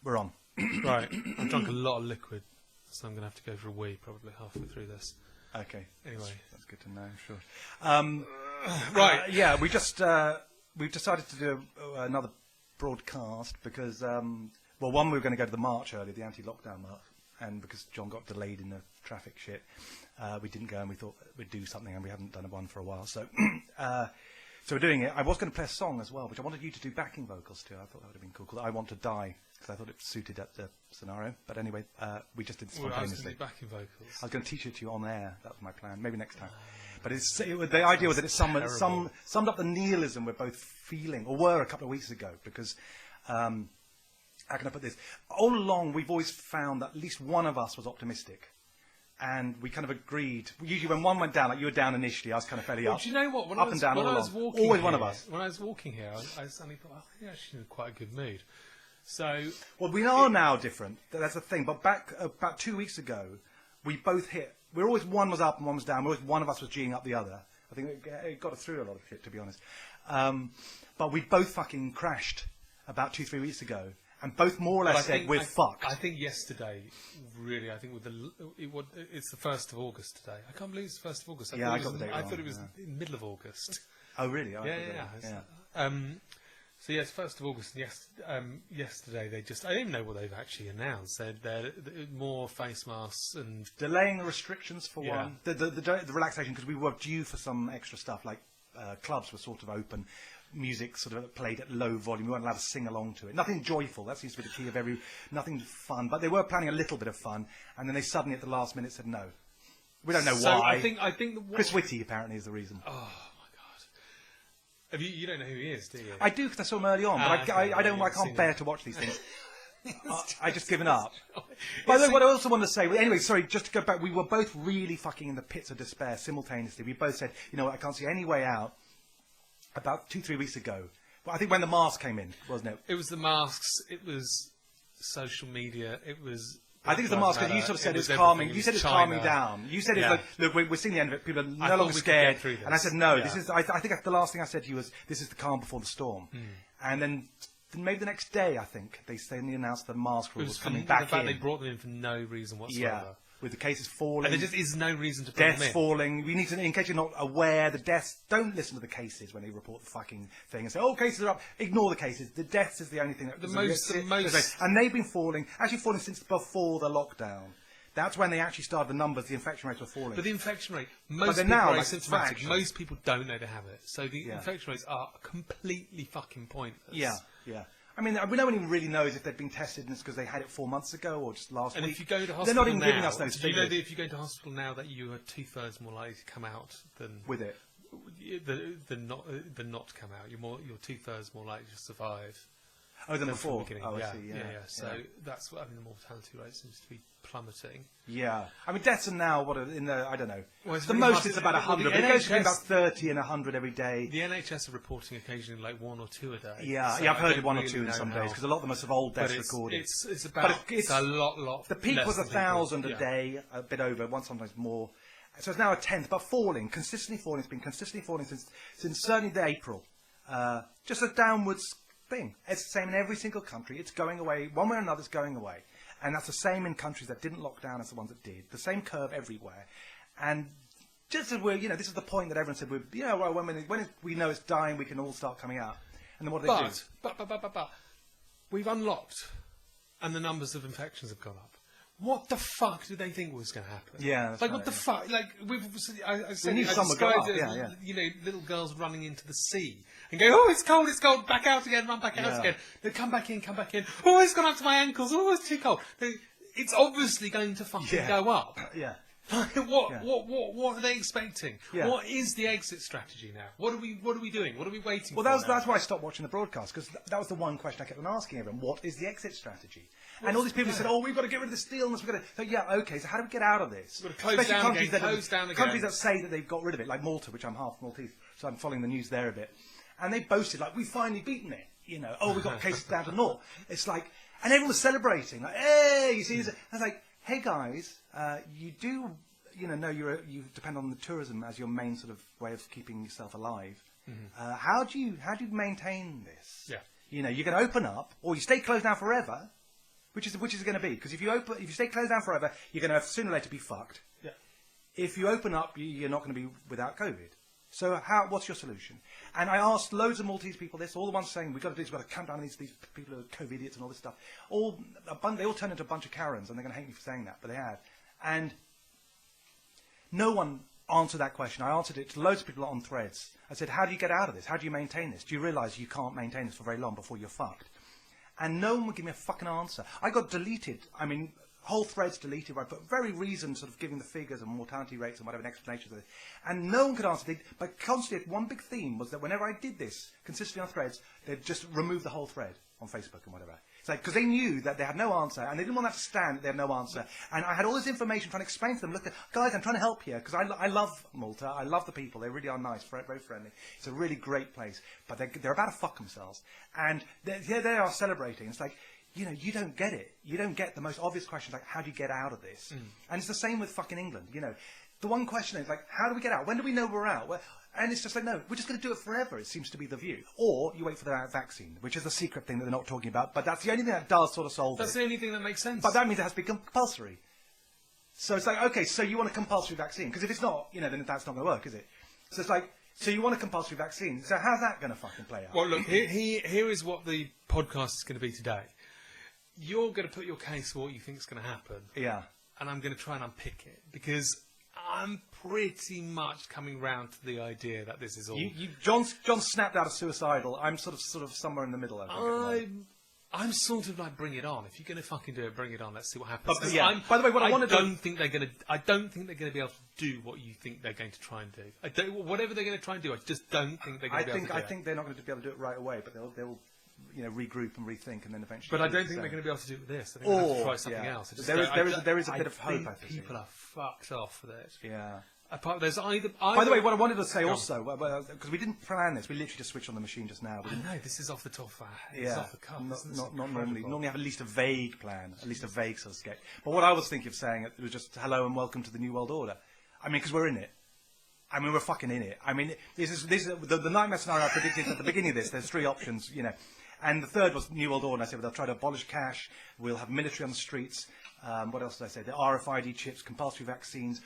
We're on. Right, I've drunk a lot of liquid, so I'm going to have to go for a wee probably halfway through this. Okay. Anyway. That's good to know, sure. Right. We've decided to do another broadcast because, one, we were going to go to the march earlier, the anti-lockdown march, and because John got delayed in the traffic shit, we didn't go, and we thought we'd do something, and we hadn't done one for a while, so... So we're doing it. I was going to play a song as well, which I wanted you to do backing vocals to. I thought that would have been cool, called I Want to Die, because I thought it suited the scenario. But anyway, we just did it spontaneously. I was going to do backing vocals. I was going to teach it to you on air. That was my plan. Maybe next time. But the idea was that it summed up the nihilism we're both feeling, or were a couple of weeks ago, because... how can I put this? All along, we've always found that at least one of us was optimistic. And we kind of agreed. Usually when one went down, like you were down initially, I was kind of fairly up. Do you know what? When I was walking always here, one of us. When I was walking here, I suddenly thought, I think I'm actually in quite a good mood. So... Well, we are now different. That's the thing. But back about 2 weeks ago, we both hit... We're always one was up and one was down. Always one of us was G'ing up the other. I think it got us through a lot of shit, to be honest. But we both fucking crashed about 2-3 weeks ago. And both more or less said, we're fucked. I think yesterday, really, I think with it's the 1st of August today. I can't believe it's the 1st of August. I got the date wrong. I thought it was in the middle of August. Oh, really? Yeah. So, yes, 1st of August. Yesterday, I don't even know what they've actually announced. They're more face masks and... Delaying the restrictions for one. The relaxation, because we were due for some extra stuff, like clubs were sort of open. Music sort of played at low volume. We weren't allowed to sing along to it. Nothing joyful. That seems to be the key of nothing fun. But they were planning a little bit of fun, and then they suddenly at the last minute said no. We don't know why. I think Chris Whitty apparently is the reason. Oh my god! You don't know who he is, do you? I do because I saw him early on, but I can't bear to watch these things. I just given up. By the way, what I also want to say, anyway, sorry, just to go back, we were both really fucking in the pits of despair simultaneously. We both said, you know what, I can't see any way out. About 2-3 weeks ago. Well, I think when the mask came in, wasn't it? It was the masks, it was social media, it was... I think it's the mask, because you sort of said it's calming. You said it's calming down. You said it's like, look, we're seeing the end of it, people are no longer scared. And I said, no, this is, I think the last thing I said to you was, this is the calm before the storm. And then maybe the next day, I think, they suddenly announced the mask rule was coming back in. In fact, they brought them in for no reason whatsoever. Yeah. With the cases falling. And there just is no reason to put them in. Deaths falling. We need to, in case you're not aware, the deaths, don't listen to the cases when they report the fucking thing and say, oh, cases are up. Ignore the cases. The deaths is the only thing that... The most... And they've been falling since before the lockdown. That's when they actually started the numbers, the infection rates were falling. But the infection rate, most people are asymptomatic. Most people don't know they have it. So the infection rates are completely fucking pointless. Yeah. I mean, no one even really knows if they've been tested and it's because they had it 4 months ago or just last week. And if you go to hospital they're not even now, giving us those figures. Do you know that if you go to hospital now that you are 2/3 more likely to come out than... With it? Than not come out. You're 2/3 more likely to survive. Oh, than before? Oh, I see, yeah. So that's what, the mortality rate seems to be plummeting. Yeah. I mean, deaths are now, I don't know. Well, the most is about 100, but it goes between about 30 and 100 every day. The NHS are reporting occasionally like 1 or 2 a day. Yeah, so I've heard of 1 or 2 in some days, because a lot of them have old deaths recorded. It's a lot the peak was 1,000 a day, a bit over, sometimes more. So it's now a tenth, but consistently falling. It's been consistently falling since certainly April. Just a downwards thing. It's the same in every single country. It's going away. One way or another, it's going away. And that's the same in countries that didn't lock down as the ones that did. The same curve everywhere. And just as this is the point that everyone said, when we know it's dying, we can all start coming out. And then what do they do? But we've unlocked, and the numbers of infections have gone up. What the fuck did they think was going to happen? Yeah, that's what the fuck? Like I described it. Little girls running into the sea and going, oh, it's cold, back out again, run back out again. They come back in. Oh, it's gone up to my ankles. Oh, it's too cold. It's obviously going to fucking go up. Yeah. What are they expecting? Yeah. What is the exit strategy now? What are we doing? What are we waiting for? Well, that's why I stopped watching the broadcast, because that was the one question I kept on asking everyone. What is the exit strategy? And all these people said, oh, we've got to get rid of this illness. So okay, so how do we get out of this? We've got to close down again. Countries that say that they've got rid of it, like Malta, which I'm half Maltese, so I'm following the news there a bit. And they boasted, like, we've finally beaten it. We've got cases down to naught. It's like, and everyone was celebrating, like, hey, you see this? I was like, hey guys, you do, know you depend on the tourism as your main sort of way of keeping yourself alive. Mm-hmm. How do you maintain this? Yeah. You can open up, or you stay closed down forever, which is going to be, because if you stay closed down forever, you're going to sooner or later be fucked. Yeah. If you open up, you're not going to be without COVID. So what's your solution? And I asked loads of Maltese people this, all the ones saying, we've got to do this, we've got to count down these people who are COVID idiots and all this stuff. They all turned into a bunch of Karens, and they're going to hate me for saying that, but they have. And no one answered that question. I answered it to loads of people on threads. I said, how do you get out of this? How do you maintain this? Do you realise you can't maintain this for very long before you're fucked? And no one would give me a fucking answer. I got deleted. I mean, whole threads deleted, right, but very reason sort of giving the figures and mortality rates and whatever, an explanation of it. And no one could answer it. But constantly, one big theme was that whenever I did this, consistently on threads, they'd just remove the whole thread on Facebook and whatever. It's like, because they knew that they had no answer, and they didn't want that to stand that they had no answer. And I had all this information trying to explain to them, look, guys, I'm trying to help you, because I love Malta, I love the people, they really are nice, very friendly. It's a really great place, but they're about to fuck themselves. And here they are celebrating. It's like, you know, you don't get it. You don't get the most obvious questions, like, how do you get out of this? And it's the same with fucking England, you know. The one question is, like, how do we get out? When do we know we're out? And it's just like, no, we're just going to do it forever, it seems to be the view. Or you wait for the vaccine, which is a secret thing that they're not talking about, but that's the only thing that does sort of solve it. That's the only thing that makes sense. But that means it has to be compulsory. So it's like, okay, so you want a compulsory vaccine? Because if it's not, you know, then that's not going to work, is it? So it's like, so you want a compulsory vaccine? So how's that going to fucking play out? Well, look, here is what the podcast is going to be today. You're going to put your case for what you think is going to happen. Yeah. And I'm going to try and unpick it, because I'm pretty much coming round to the idea that this is all... John snapped out of suicidal. I'm sort of somewhere in the middle, I think. I'm sort of like, bring it on. If you're going to fucking do it, bring it on. Let's see what happens. But, yeah. By the way, what I want to do... I don't think they're going to be able to do what you think they're going to try and do. Whatever they're going to try and do, I just don't think they're going to be able to do it. I think they're not going to be able to do it right away, but they'll you know, regroup and rethink, and then eventually... But I don't think they're going to be able to do it with this. I think they'll have to try something else. There is a bit of hope, I think. People are fucked off with it. Yeah. There's either... By the way, what I wanted to say also, because we didn't plan this, we literally just switched on the machine just now. I know, this is off the top of our head. Yeah. It's off the cuff. Not normally. Normally have at least a vague plan, at least a vague sort of sketch. But what I was thinking of saying, it was just hello and welcome to the New World Order. I mean, because we're in it. I mean, we're fucking in it. I mean, this is the nightmare scenario I predicted at the beginning of this. There's three options, you know. And the third was New World Order. And I said, well, they'll try to abolish cash. We'll have military on the streets. What else did I say? The RFID chips, compulsory vaccines.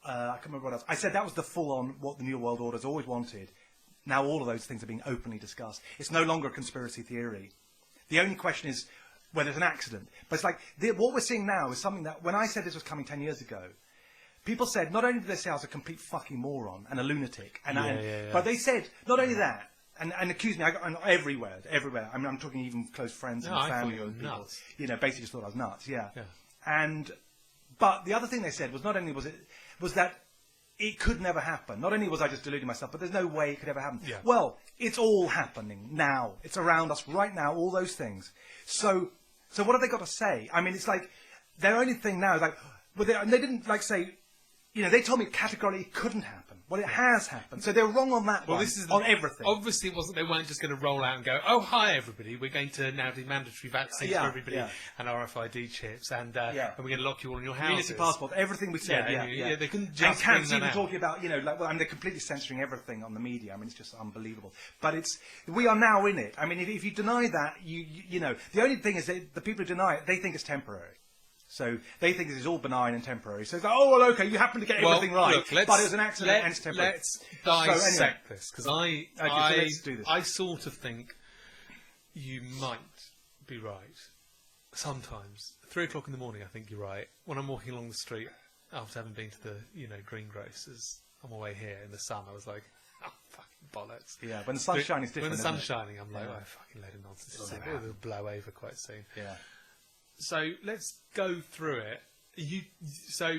I can't remember what else. I said that was the full-on what the New World Order's always wanted. Now all of those things are being openly discussed. It's no longer a conspiracy theory. The only question is whether it's an accident. But it's like, what we're seeing now is something that, when I said this was coming 10 years ago, people said, not only did they say I was a complete fucking moron and a lunatic, but they said, not only that, and accused me everywhere. I mean, I'm talking even close friends and family and people. Nuts. You know, basically just thought I was nuts, yeah. But the other thing they said was not only was that it could never happen. Not only was I just deluding myself, but there's no way it could ever happen. Yeah. Well, it's all happening now. It's around us right now, all those things. So what have they got to say? I mean, it's like, their only thing now is like, well, they didn't like say, you know, they told me categorically it couldn't happen. Well, it has happened. So they're wrong on that one, this is on everything. Obviously, they weren't just going to roll out and go, oh, hi, everybody, we're going to now do mandatory vaccines for everybody and RFID chips, and we're going to lock you all in your houses. Community passport, everything we said, they couldn't just bring and that out. talking about, you know, like, well, I mean, they're completely censoring everything on the media. I mean, it's just unbelievable. But we are now in it. I mean, if you deny that, you know, the only thing is that the people who deny it, they think it's temporary. So they think this is all benign and temporary. So it's like, oh, well, okay, you happen to get everything right, look, but it was an accident and it's temporary. Let's dissect this, because let's do this. I sort of think you might be right. Sometimes. 3 o'clock in the morning, I think you're right. When I'm walking along the street, after having been to the, you know, greengrocers on my way here in the sun, I was like, oh, fucking bollocks. Yeah, when the sun's shining, it's different. When the sun's shining, I'm like, oh, fucking load of nonsense. It'll blow over quite soon. Yeah. So let's go through it. So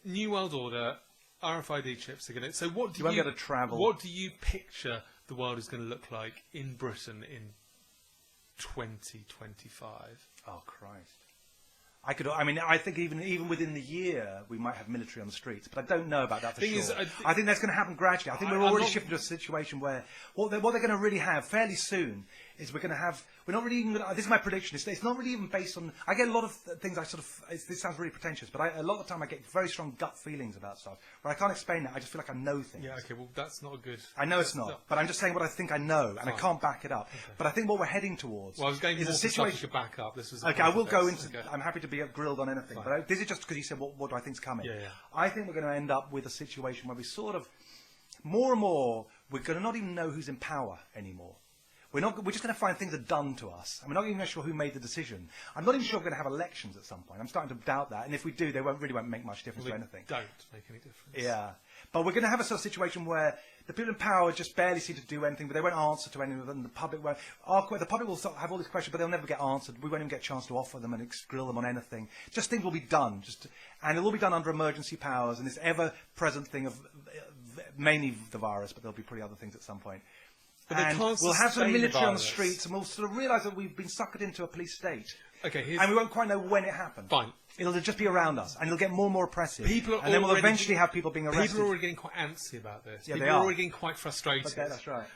New World Order, RFID chips are going to. So what do you won't be able to travel. What do you picture the world is going to look like in Britain in 2025? Oh Christ! I mean, I think even within the year we might have military on the streets, but I don't know about that for sure. I think that's going to happen gradually. I think we're already shifting to a situation where what they're going to really have fairly soon is we're not really even this is my prediction, it's not really even based on, I get a lot of things this sounds really pretentious, but a lot of the time I get very strong gut feelings about stuff, where I can't explain it, I just feel like I know things. Yeah, okay, well, that's not a good... I know it's not, but I'm just saying what I think I know, and I can't back it up. Okay. But I think what we're heading towards Well, I was going is more a for stuff you situation... could back up. This was Okay, I will go into... Okay. I'm happy to be grilled on anything, but this is just because you said what do I think's coming. Yeah. I think we're going to end up with a situation where we sort of... More and more, we're going to not even know who's in power anymore. We're just going to find things are done to us, and we're not even sure who made the decision. I'm not even sure we're going to have elections at some point. I'm starting to doubt that, and if we do, they won't make much difference to anything. Don't make any difference. Yeah, but we're going to have a sort of situation where the people in power just barely seem to do anything, but they won't answer to any of them. The public won't. The public will have all these questions, but they'll never get answered. We won't even get a chance to offer them and grill them on anything. Just things will be done, and it'll all be done under emergency powers and this ever-present thing of mainly the virus, but there'll be pretty other things at some point. But And we'll have some military on the streets, and we'll sort of realise that we've been suckered into a police state. Okay, and we won't quite know when it happened. Fine. It'll just be around us, and it'll get more and more oppressive. And then we'll eventually have people being arrested. People are already getting quite antsy about this. Yeah, people they are already getting quite frustrated. But that's right.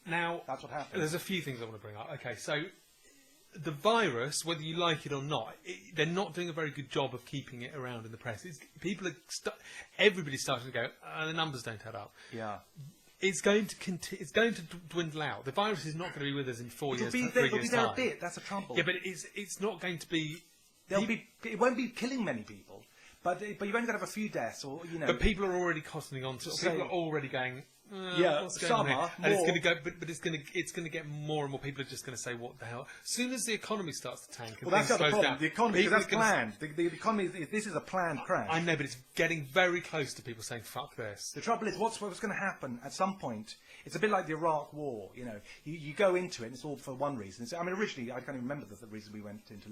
Now, that's what happens. There's a few things I want to bring up. Okay, so the virus, whether you like it or not, they're not doing a very good job of keeping it around in the press. Everybody's starting to go, the numbers don't add up. Yeah. It's going to dwindle out. The virus is not going to be with us in 4 years. It'll be there a bit. That's the trouble. Yeah, but it's not going to be. It won't be killing many people, but you've only got to have a few deaths, or you know. But people are already cottoning on to it. People are already going. What's going on here? More. And it's going to go, but it's going to get more and more. People are just going to say, "What the hell?" As soon as the economy starts to tank, and that's things not the slow problem. down, The economy, that's planned. The economy, this is a planned crash. I know, but it's getting very close to people saying, "Fuck this." The trouble is, what's going to happen at some point? It's a bit like the Iraq War. You know, you go into it, and it's all for one reason. Originally, I can't even remember the reason we went into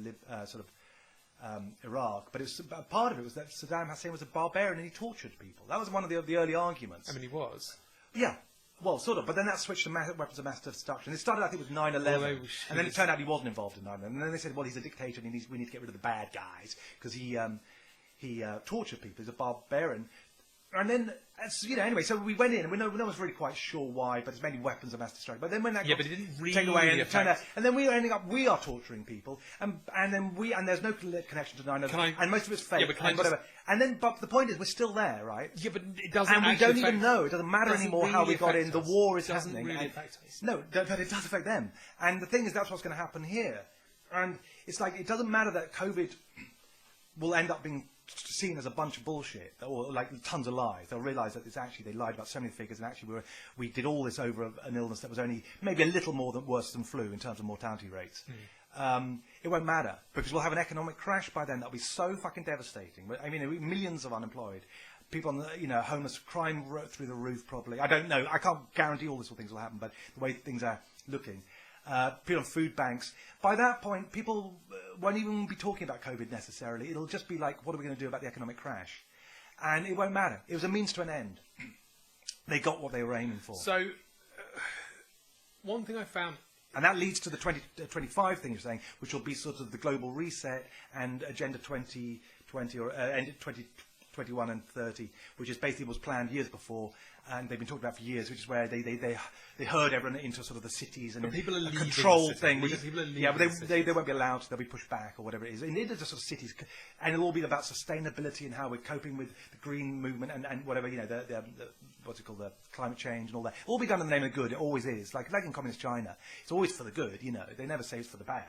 Iraq, but part of it was that Saddam Hussein was a barbarian and he tortured people. That was one of the early arguments. I mean, he was. Yeah. Well, sort of, but then that switched to weapons of mass destruction. It started, I think, with 9/11, and then it turned out he wasn't involved in 9/11. And then they said, well, he's a dictator, and we need to get rid of the bad guys because he tortured people. He's a barbarian. And then, anyway, so we went in, and no one's really quite sure why, but it's mainly weapons of mass destruction. But then when that got but it didn't really taken away, and affect... and then we were ending up, we are torturing people, and there's no connection to 9/11, and most of it's fake, and whatever. But the point is, we're still there, right? Yeah, but it doesn't. And we don't even know. It doesn't matter anymore how we got in. The war is happening. Really affect us. No, but it does affect them. And the thing is, that's what's going to happen here. And it's like, it doesn't matter that COVID will end up being seen as a bunch of bullshit, or like tons of lies. They'll realise that they lied about so many figures, and actually we did all this over an illness that was only maybe a little worse than flu in terms of mortality rates. It won't matter, because we'll have an economic crash by then that'll be so fucking devastating. I mean, millions of unemployed, people on the, homeless, crime through the roof probably. I don't know. I can't guarantee all these things will happen, but the way things are looking. People on food banks. By that point, people won't even be talking about COVID necessarily. It'll just be like, what are we going to do about the economic crash? And it won't matter. It was a means to an end. They got what they were aiming for. So, one thing I found... And that leads to the 2025 thing you're saying, which will be sort of the global reset and Agenda 2020 or 2021 and 30, which is basically was planned years before, and they've been talking about for years, which is where they herd everyone into sort of the cities and people are a control thing. Yeah, but they won't be allowed. They'll be pushed back or whatever it is. And it is just sort of cities, and it'll all be about sustainability and how we're coping with the green movement and whatever, the what's it called, the climate change and all that. It'll all be done in the name of good. It always is. Like in communist China, it's always for the good. They never say it's for the bad.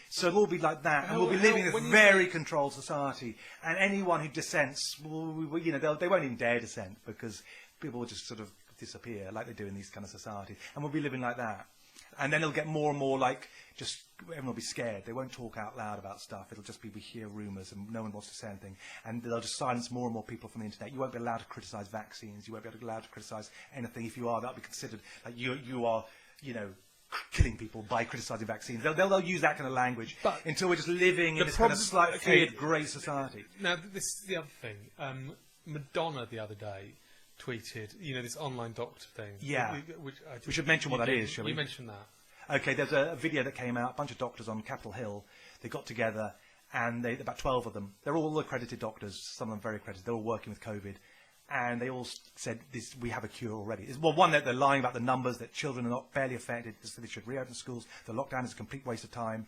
So it'll all be like that, and we'll be living in a very controlled society. And anyone who dissents, they won't even dare dissent because people will just sort of disappear like they do in these kind of societies, and we'll be living like that. And then it'll get more and more like just everyone will be scared. They won't talk out loud about stuff. It'll just be we hear rumours and no one wants to say anything. And they'll just silence more and more people from the internet. You won't be allowed to criticise vaccines. You won't be allowed to criticise anything. If you are, that'll be considered like you are, killing people by criticising vaccines. They'll use that kind of language until we're just living in this kind of slight feared grey society. Now, this is the other thing. Madonna the other day tweeted, this online doctor thing. Yeah. We should mention what that is, shall we? You mentioned that. Okay, there's a video that came out, a bunch of doctors on Capitol Hill. They got together, and about 12 of them. They're all accredited doctors, some of them very accredited. They're all working with COVID. and they all said, we have a cure already. Well, one, that they're lying about the numbers, that children are not barely affected, so they should reopen schools, the lockdown is a complete waste of time,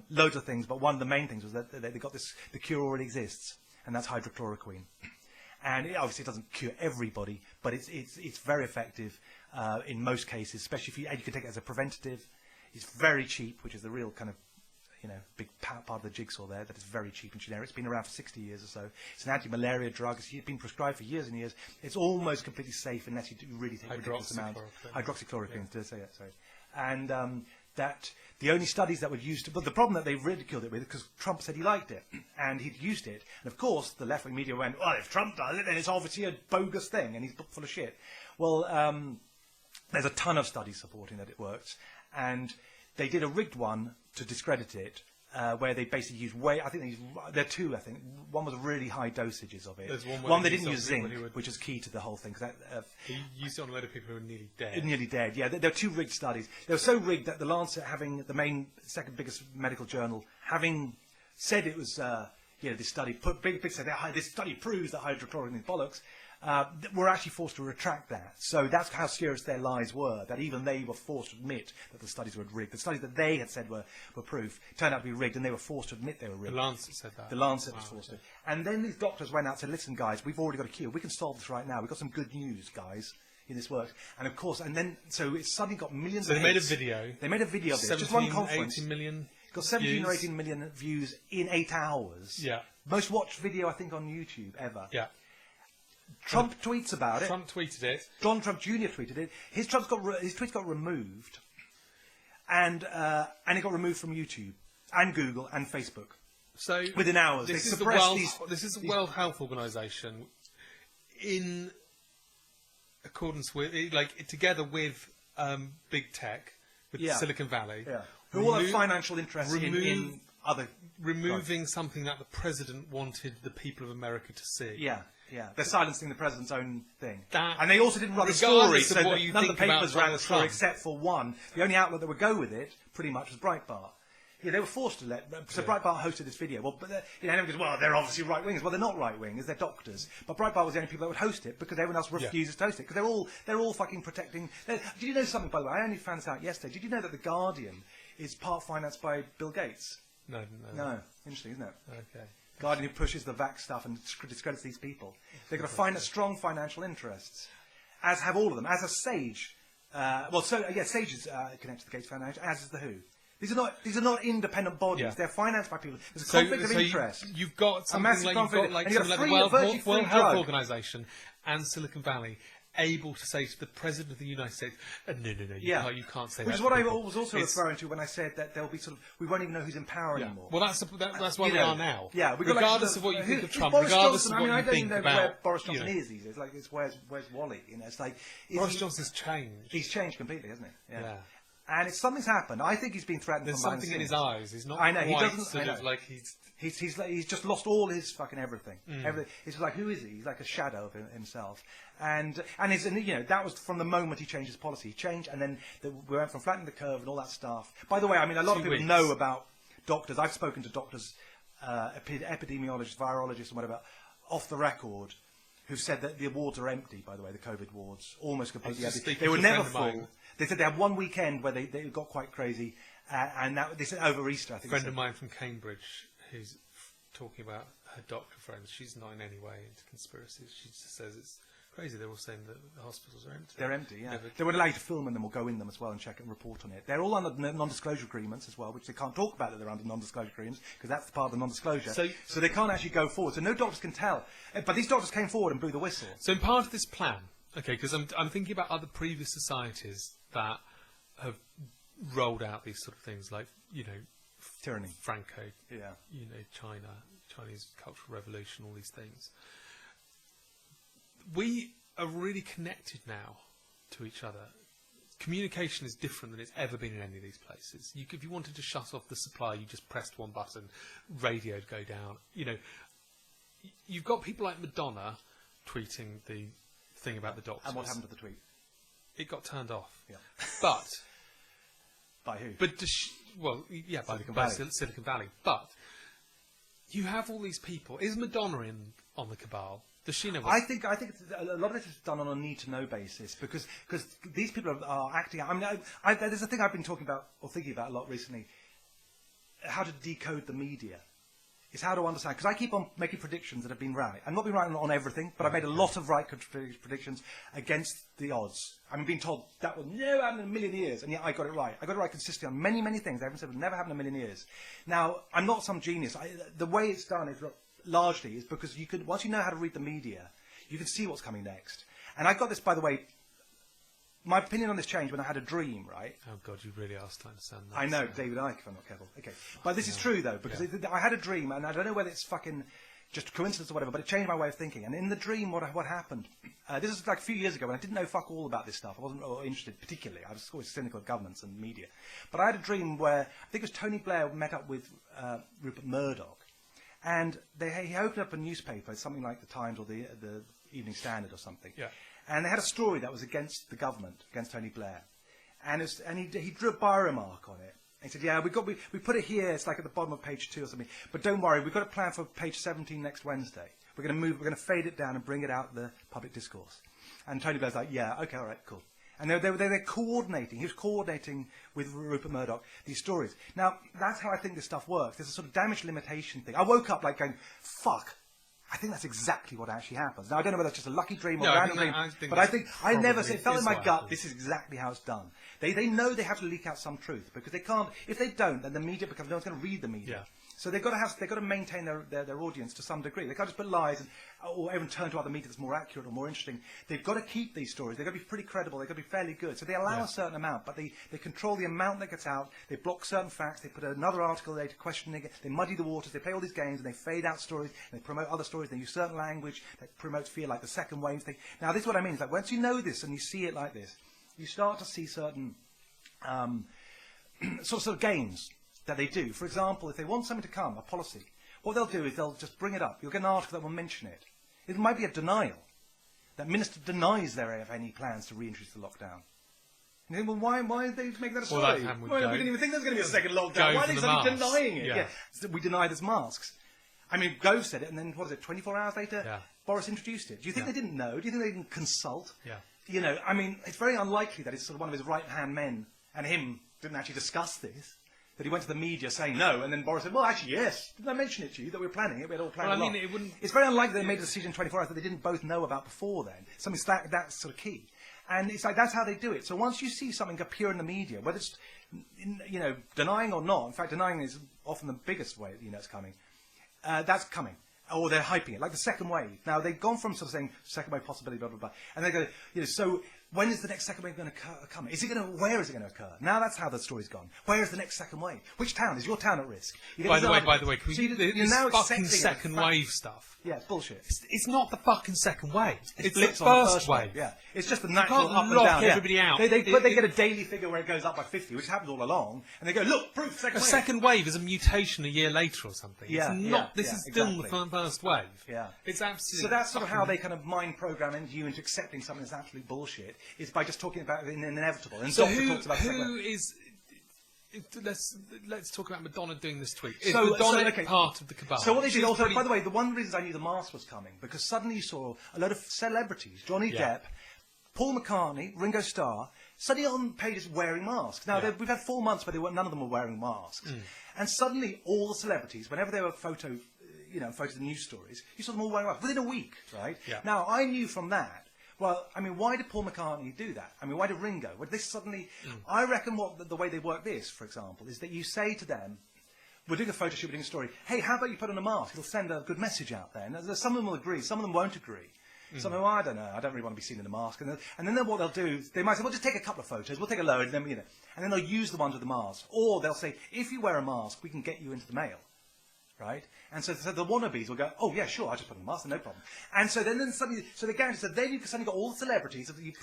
loads of things, but one of the main things was that they got the cure already exists, and that's hydrochloroquine. And it obviously doesn't cure everybody, but it's very effective in most cases, especially if you can take it as a preventative. It's very cheap, which is the real kind of big part of the jigsaw there, that it's very cheap and generic. It's been around for 60 years or so. It's an anti-malaria drug. It's been prescribed for years and years. It's almost completely safe unless you do really take ridiculous amounts. Hydroxychloroquine, to say that, sorry. And that the only studies that were used, but the problem that they ridiculed it with, because Trump said he liked it, and he'd used it. And of course, the left-wing media went, well, if Trump does it, then it's obviously a bogus thing, and he's full of shit. Well, there's a ton of studies supporting that it works. And they did a rigged one to discredit it, where they basically used there are two, I think. One was really high dosages of it. There's one they didn't use zinc, which is key to the whole thing. He used it on a load of people who were nearly dead. Nearly dead, yeah. There were two rigged studies. They were so rigged that The Lancet, having the second biggest medical journal, having said it was, this study, said this study proves that hydrochloroquine is bollocks, were actually forced to retract that. So that's how serious their lies were, that even they were forced to admit that the studies were rigged. The studies that they had said were proof turned out to be rigged, and they were forced to admit they were rigged. The Lancet said that. The Lancet was forced to. And then these doctors went out and said, listen, guys, we've already got a cure. We can solve this right now. We've got some good news, guys. This works. And of course, so it suddenly got millions of hits. They made a video. They made a video of this. Just one conference. 18 million got 17 or 18 million views in 8 hours. Yeah. Most watched video, I think, on YouTube ever. Yeah. Trump tweets about it. Trump tweeted it. Donald Trump Jr. tweeted it. His tweets got removed, and it got removed from YouTube and Google and Facebook. So within hours, this is the World Health Organization, in accordance with, together with big tech, with Silicon Valley, who all have financial interests in other removing something that the president wanted the people of America to see. Yeah. They're silencing the president's own thing. And they also didn't run the story, so none of the papers ran the story Trump. except for one. The only outlet that would go with it, pretty much, was Breitbart. Yeah, they were forced to Breitbart hosted this video. Well, but everyone goes, well, they're obviously right-wingers. Well, they're not right-wingers, they're doctors. But Breitbart was the only people that would host it, because everyone else refuses to host it. Because they're all fucking protecting... Did you know something, by the way? I only found this out yesterday. Did you know that The Guardian is part financed by Bill Gates? No, I didn't know. No. Interesting, isn't it? Okay. Guardian who pushes the vax stuff and discredits these people. They've got strong financial interests, as have all of them. As has Sage. Sage is connected to the Gates Foundation, as is the WHO. These are not independent bodies. Yeah. They're financed by people. There's a conflict of interest. You've got something like the World Health Organization and Silicon Valley able to say to the President of the United States, no, you can't say that. Which is what I was also referring to when I said that there'll be we won't even know who's in power anymore. Well, that's where we are now. Yeah, regardless of what you think of Trump, regardless of what you think about... I don't even know where Boris Johnson is these days. It's where's Wally? It's like... Boris Johnson's changed. He's changed completely, hasn't he? Yeah. And something's happened. I think he's been threatened. There's something in his eyes. He's not. I know. He doesn't. He's just lost all his fucking everything. It's like, who is he? He's like a shadow of himself. And that was from the moment he changed his policy. He changed, and then we went from flattening the curve and all that stuff. By the way, I mean, a lot of people know about doctors. I've spoken to doctors, epidemiologists, virologists, and whatever, off the record, who said that the wards are empty. By the way, the COVID wards almost completely empty. They were never full. They said they had one weekend where they got quite crazy, and they said over Easter, I think. A friend of mine from Cambridge who's talking about her doctor friends. She's not in any way into conspiracies. She just says it's crazy. They're all saying that the hospitals are empty. They're empty, yeah. They won't allow you to film in them or go in them as well and check and report on it. They're all under non-disclosure agreements as well, which they can't talk about that they're under non-disclosure agreements, because that's part of the non-disclosure. So they can't actually go forward. So no doctors can tell. But these doctors came forward and blew the whistle. So in part of this plan, okay, because I'm thinking about other previous societies that have rolled out these sort of things, like, tyranny, Franco, China, Chinese Cultural Revolution, all these things. We are really connected now to each other. Communication is different than it's ever been in any of these places. If you wanted to shut off the supply, you just pressed one button, radio would go down. You've got people like Madonna tweeting the thing about the doctors. And what happened to the tweet? It got turned off. Yeah. But... By who? By Silicon Valley. But you have all these people. Is Madonna on the cabal? Does she know? I think a lot of this is done on a need-to-know basis because these people are acting. I mean, there's a thing I've been talking about or thinking about a lot recently. How to decode the media. Is how to understand, because I keep on making predictions that have been right. I've not been right on everything, but I've made a lot of right predictions against the odds. I'm being told that will never happen in a million years, and yet I got it right. I got it right consistently on many, many things. I haven't said it will never happen in a million years. Now, I'm not some genius. The way it's done is largely is because you could, once you know how to read the media, you can see what's coming next. And I got this, by the way. My opinion on this changed when I had a dream, right? Oh, God, you really are starting to sound nuts. I know, David Icke, if I'm not careful. Okay. But this is true, though, because I had a dream, and I don't know whether it's fucking just coincidence or whatever, but it changed my way of thinking. And in the dream, what happened, this was like a few years ago, and I didn't know fuck all about this stuff. I wasn't interested particularly. I was always cynical of governments and media. But I had a dream where, I think it was Tony Blair met up with Rupert Murdoch, and he opened up a newspaper, something like the Times or the Evening Standard or something. Yeah. And they had a story that was against the government, against Tony Blair. And he drew a bioremark on it. And he said, yeah, we put it here, it's like at the bottom of page 2 or something. But don't worry, we've got a plan for page 17 next Wednesday. We're going to fade it down and bring it out in the public discourse. And Tony Blair's like, yeah, okay, all right, cool. And they're coordinating. He was coordinating with Rupert Murdoch these stories. Now, that's how I think this stuff works. There's a sort of damage limitation thing. I woke up like going, fuck. I think that's exactly what actually happens. Now, I don't know whether it's just a lucky dream or a random dream, but I never say, it felt in my gut, this is exactly how it's done. They know they have to leak out some truth, because they can't, if they don't, then the media becomes, no one's going to read the media. Yeah. So they've got to maintain their audience to some degree. They can't just put lies or even turn to other media that's more accurate or more interesting. They've got to keep these stories. They've got to be pretty credible. They've got to be fairly good. So they allow a certain amount, but they control the amount that gets out. They block certain facts. They put another article there to question it. They muddy the waters. They play all these games, and they fade out stories. And they promote other stories. They use certain language that promotes fear, like the second wave thing. Now, this is what I mean. Is like once you know this and you see it like this, you start to see certain sort of games that they do. For example, if they want something to come, a policy, what they'll do is they'll just bring it up. You'll get an article that will mention it. It might be a denial. That minister denies there have any plans to reintroduce the lockdown. And you think, well, why are they making that a story? Well, that happened with we Gove. didn't even think there was going to be a second lockdown. Why are they suddenly denying it? Yeah. So we deny there's masks. I mean, Gove said it, and then, what is it, 24 hours later, Boris introduced it. Do you think they didn't know? Do you think they didn't consult? Yeah. You know, I mean, it's very unlikely that it's sort of one of his right-hand men and him didn't actually discuss this. That he went to the media saying no, and then Boris said, well, actually, yes. Didn't I mention it to you, that we were planning it? We had all planned Well, I along. mean, it wouldn't... It's very unlikely they made a decision in 24 hours that they didn't both know about before then. Something that's sort of key. And it's like, that's how they do it. So once you see something appear in the media, whether it's, you know, denying or not, in fact, denying is often the biggest way, you know, it's coming, that's coming. Or they're hyping it, like the second wave. Now, they've gone from sort of saying, second wave possibility, blah, blah, blah. And they go, you know, so when is the next second wave going to come? Where is it going to occur? Now that's how the story's gone. Where is the next second wave? Which town? Is your town at risk? By the way, can we, you're now fucking second wave stuff. Yeah, it's bullshit. It's not the fucking second wave. It's the blips on the first wave. Yeah, it's just the natural can't up and lock down. everybody out. They get a daily figure where it goes up by 50, which happens all along, and they go, look, proof, second A wave. second wave is a mutation a year later or something. Yeah, it's not. This is still exactly. the first wave. Yeah. It's absolutely. So that's sort of how they kind of mind program into you into accepting something that's absolute bullshit, is by just talking about it in inevitable. And So Doctor talks about who is? Let's talk about Madonna doing this tweet. Is So- Madonna okay. part of the cabal? So what they did She's also, pretty- by the way, the one reason I knew the mask was coming, because suddenly you saw a load of celebrities, Johnny Yeah. Depp, Paul McCartney, Ringo Starr, suddenly on pages wearing masks. Now, we've had 4 months where none of them were wearing masks. And suddenly all the celebrities, whenever they were photos of news stories, you saw them all wearing masks within a week, right? Yeah. Now, I knew from that, well, I mean, why did Paul McCartney do that? I mean, why did Ringo? Well, this suddenly, I reckon the way they work this, for example, is that you say to them, we're doing a photo shoot, we're doing a story, hey, how about you put on a mask? It'll send a good message out there. And some of them will agree, some of them won't agree. Some of them, I don't know, I don't really want to be seen in a mask. And then what they'll do, they might say, well, just take a couple of photos, we'll take a load, and then, and then they'll use the ones with the mask. Or they'll say, if you wear a mask, we can get you into the mail. Right? And so the wannabes will go, oh, yeah, sure, I'll just put on a mask, no problem. And so then suddenly, so the guarantee, so then you've suddenly got all the celebrities of you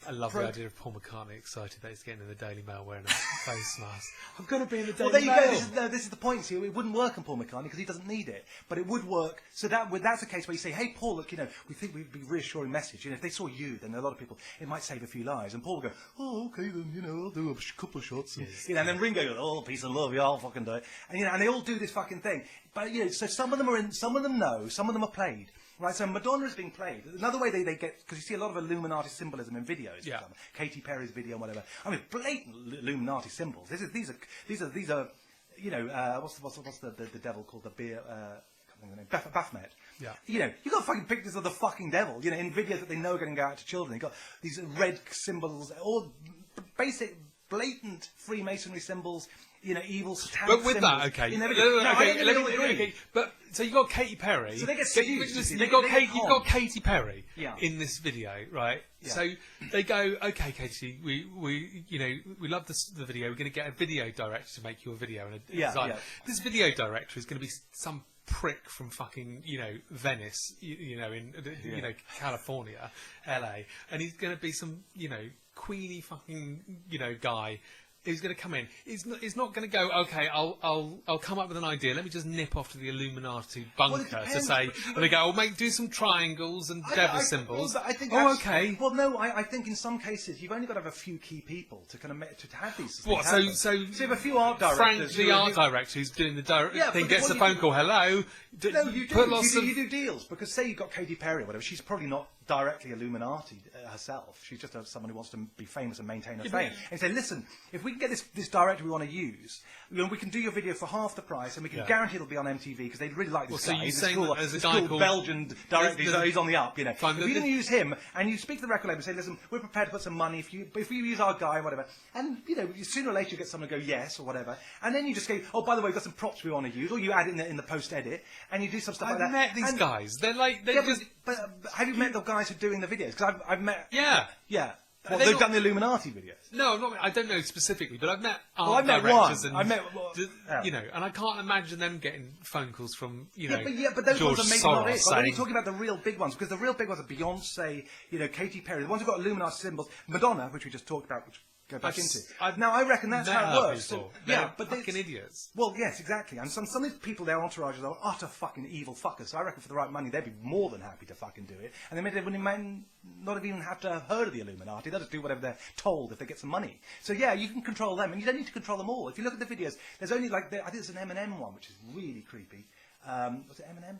I love the idea of Paul McCartney excited that he's getting in the Daily Mail wearing a face mask. I'm going to be in the Daily Well, there you Mail. go. This is the point. See, it wouldn't work on Paul McCartney because he doesn't need it. But it would work. So that's a case where you say, hey, Paul, look, we think we'd be a reassuring message. If they saw you, then a lot of people, it might save a few lives. And Paul will go, oh, okay, then, I'll do a couple of shots. And, and then Ringo goes, oh, peace and love, yeah, I'll fucking do it. And, and they all do this fucking thing. But, so some of them are in, some of them know, some of them are played. right? So Madonna is being played. Another way they get, because you see a lot of Illuminati symbolism in videos. Yeah. Katy Perry's video and whatever. I mean, blatant Illuminati symbols. These are, you know, what's the devil called? The beer. Baphomet. Yeah. You know, you got fucking pictures of the fucking devil, you know, in videos that they know are going to go out to children. You've got these red symbols, all basic, blatant Freemasonry symbols, you know, evil satanic But with symbols. that, okay. Okay, But so you got Katy Perry. So they get seduced. You've got Katy Perry Yeah. in this video, right? Yeah. So they go, okay, Katy, we love the video. We're going to get a video director to make you a video and a design. Yeah. This video director is going to be some prick from fucking, you know, Venice, you know, in you know, California, LA, and he's going to be some, you know, queenie fucking, you know, guy who's going to come in. He's not going to go, okay, I'll come up with an idea. Let me just nip off to the Illuminati bunker to say, and they go, do some triangles and devil symbols. Well, I think okay. Well, no, I think in some cases you've only got to have a few key people to kind of to have these. What? So you have a few art directors. Frank, the art director who's doing the thing, gets a phone call. Hello. No, you do. You do deals because say you've got Katy Perry or whatever. She's probably not directly Illuminati herself. She's just someone who wants to be famous and maintain her fame. And say, listen, if we can get this director we want to use, you know, we can do your video for half the price, and we can guarantee it'll be on MTV because they really like this guy. So you're he's saying cool, there's a guy called Belgian director. He's on the up, you know. Fine, if we can use him, and you speak to the record label and say, listen, we're prepared to put some money if you use our guy, whatever. And you know, sooner or later you get someone to go yes or whatever, and then you just go, oh, by the way, we've got some props we want to use, or you add it in the post edit, and you do some stuff like that. I've met these guys. They're like But have you met the guys who are doing the videos? Because I've met. Yeah. Well, they've done the Illuminati videos. No, I don't know specifically, but I've met I've met directors one. you know, and I can't imagine them getting phone calls from, you know, but those George ones are maybe Soros not it. But when saying, you're talking about the real big ones, because the real big ones are Beyonce, you know, Katy Perry, the ones who've got Illuminati symbols, Madonna, which we just talked about, which go back into. Now, I reckon that's how it works. They're fucking idiots. Well, yes, exactly. And some of these people, their entourages are utter fucking evil fuckers. So I reckon for the right money, they'd be more than happy to fucking do it. And they wouldn't not even have to have heard of the Illuminati. They'll just do whatever they're told if they get some money. So yeah, you can control them, and you don't need to control them all. If you look at the videos, there's only I think there's an Eminem one, which is really creepy. Was it Eminem?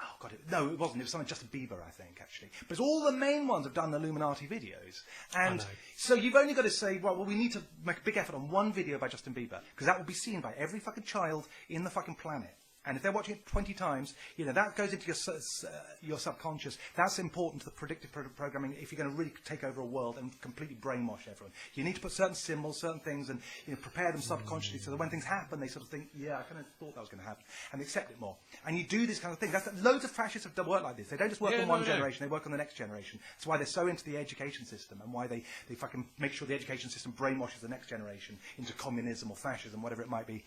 Oh, God, no, it wasn't. It was something Justin Bieber, I think, actually. But all the main ones have done Illuminati videos. And so you've only got to say, well, we need to make a big effort on one video by Justin Bieber, because that will be seen by every fucking child in the fucking planet. And if they're watching it 20 times, you know, that goes into your subconscious. That's important to the predictive programming if you're going to really take over a world and completely brainwash everyone. You need to put certain symbols, certain things, and you know, prepare them subconsciously so that when things happen, they sort of think, yeah, I kind of thought that was going to happen, and they accept it more. And you do this kind of thing. Loads of fascists have worked like this. They don't just work on one generation, they work on the next generation. That's why they're so into the education system, and why they fucking make sure the education system brainwashes the next generation into communism or fascism, whatever it might be.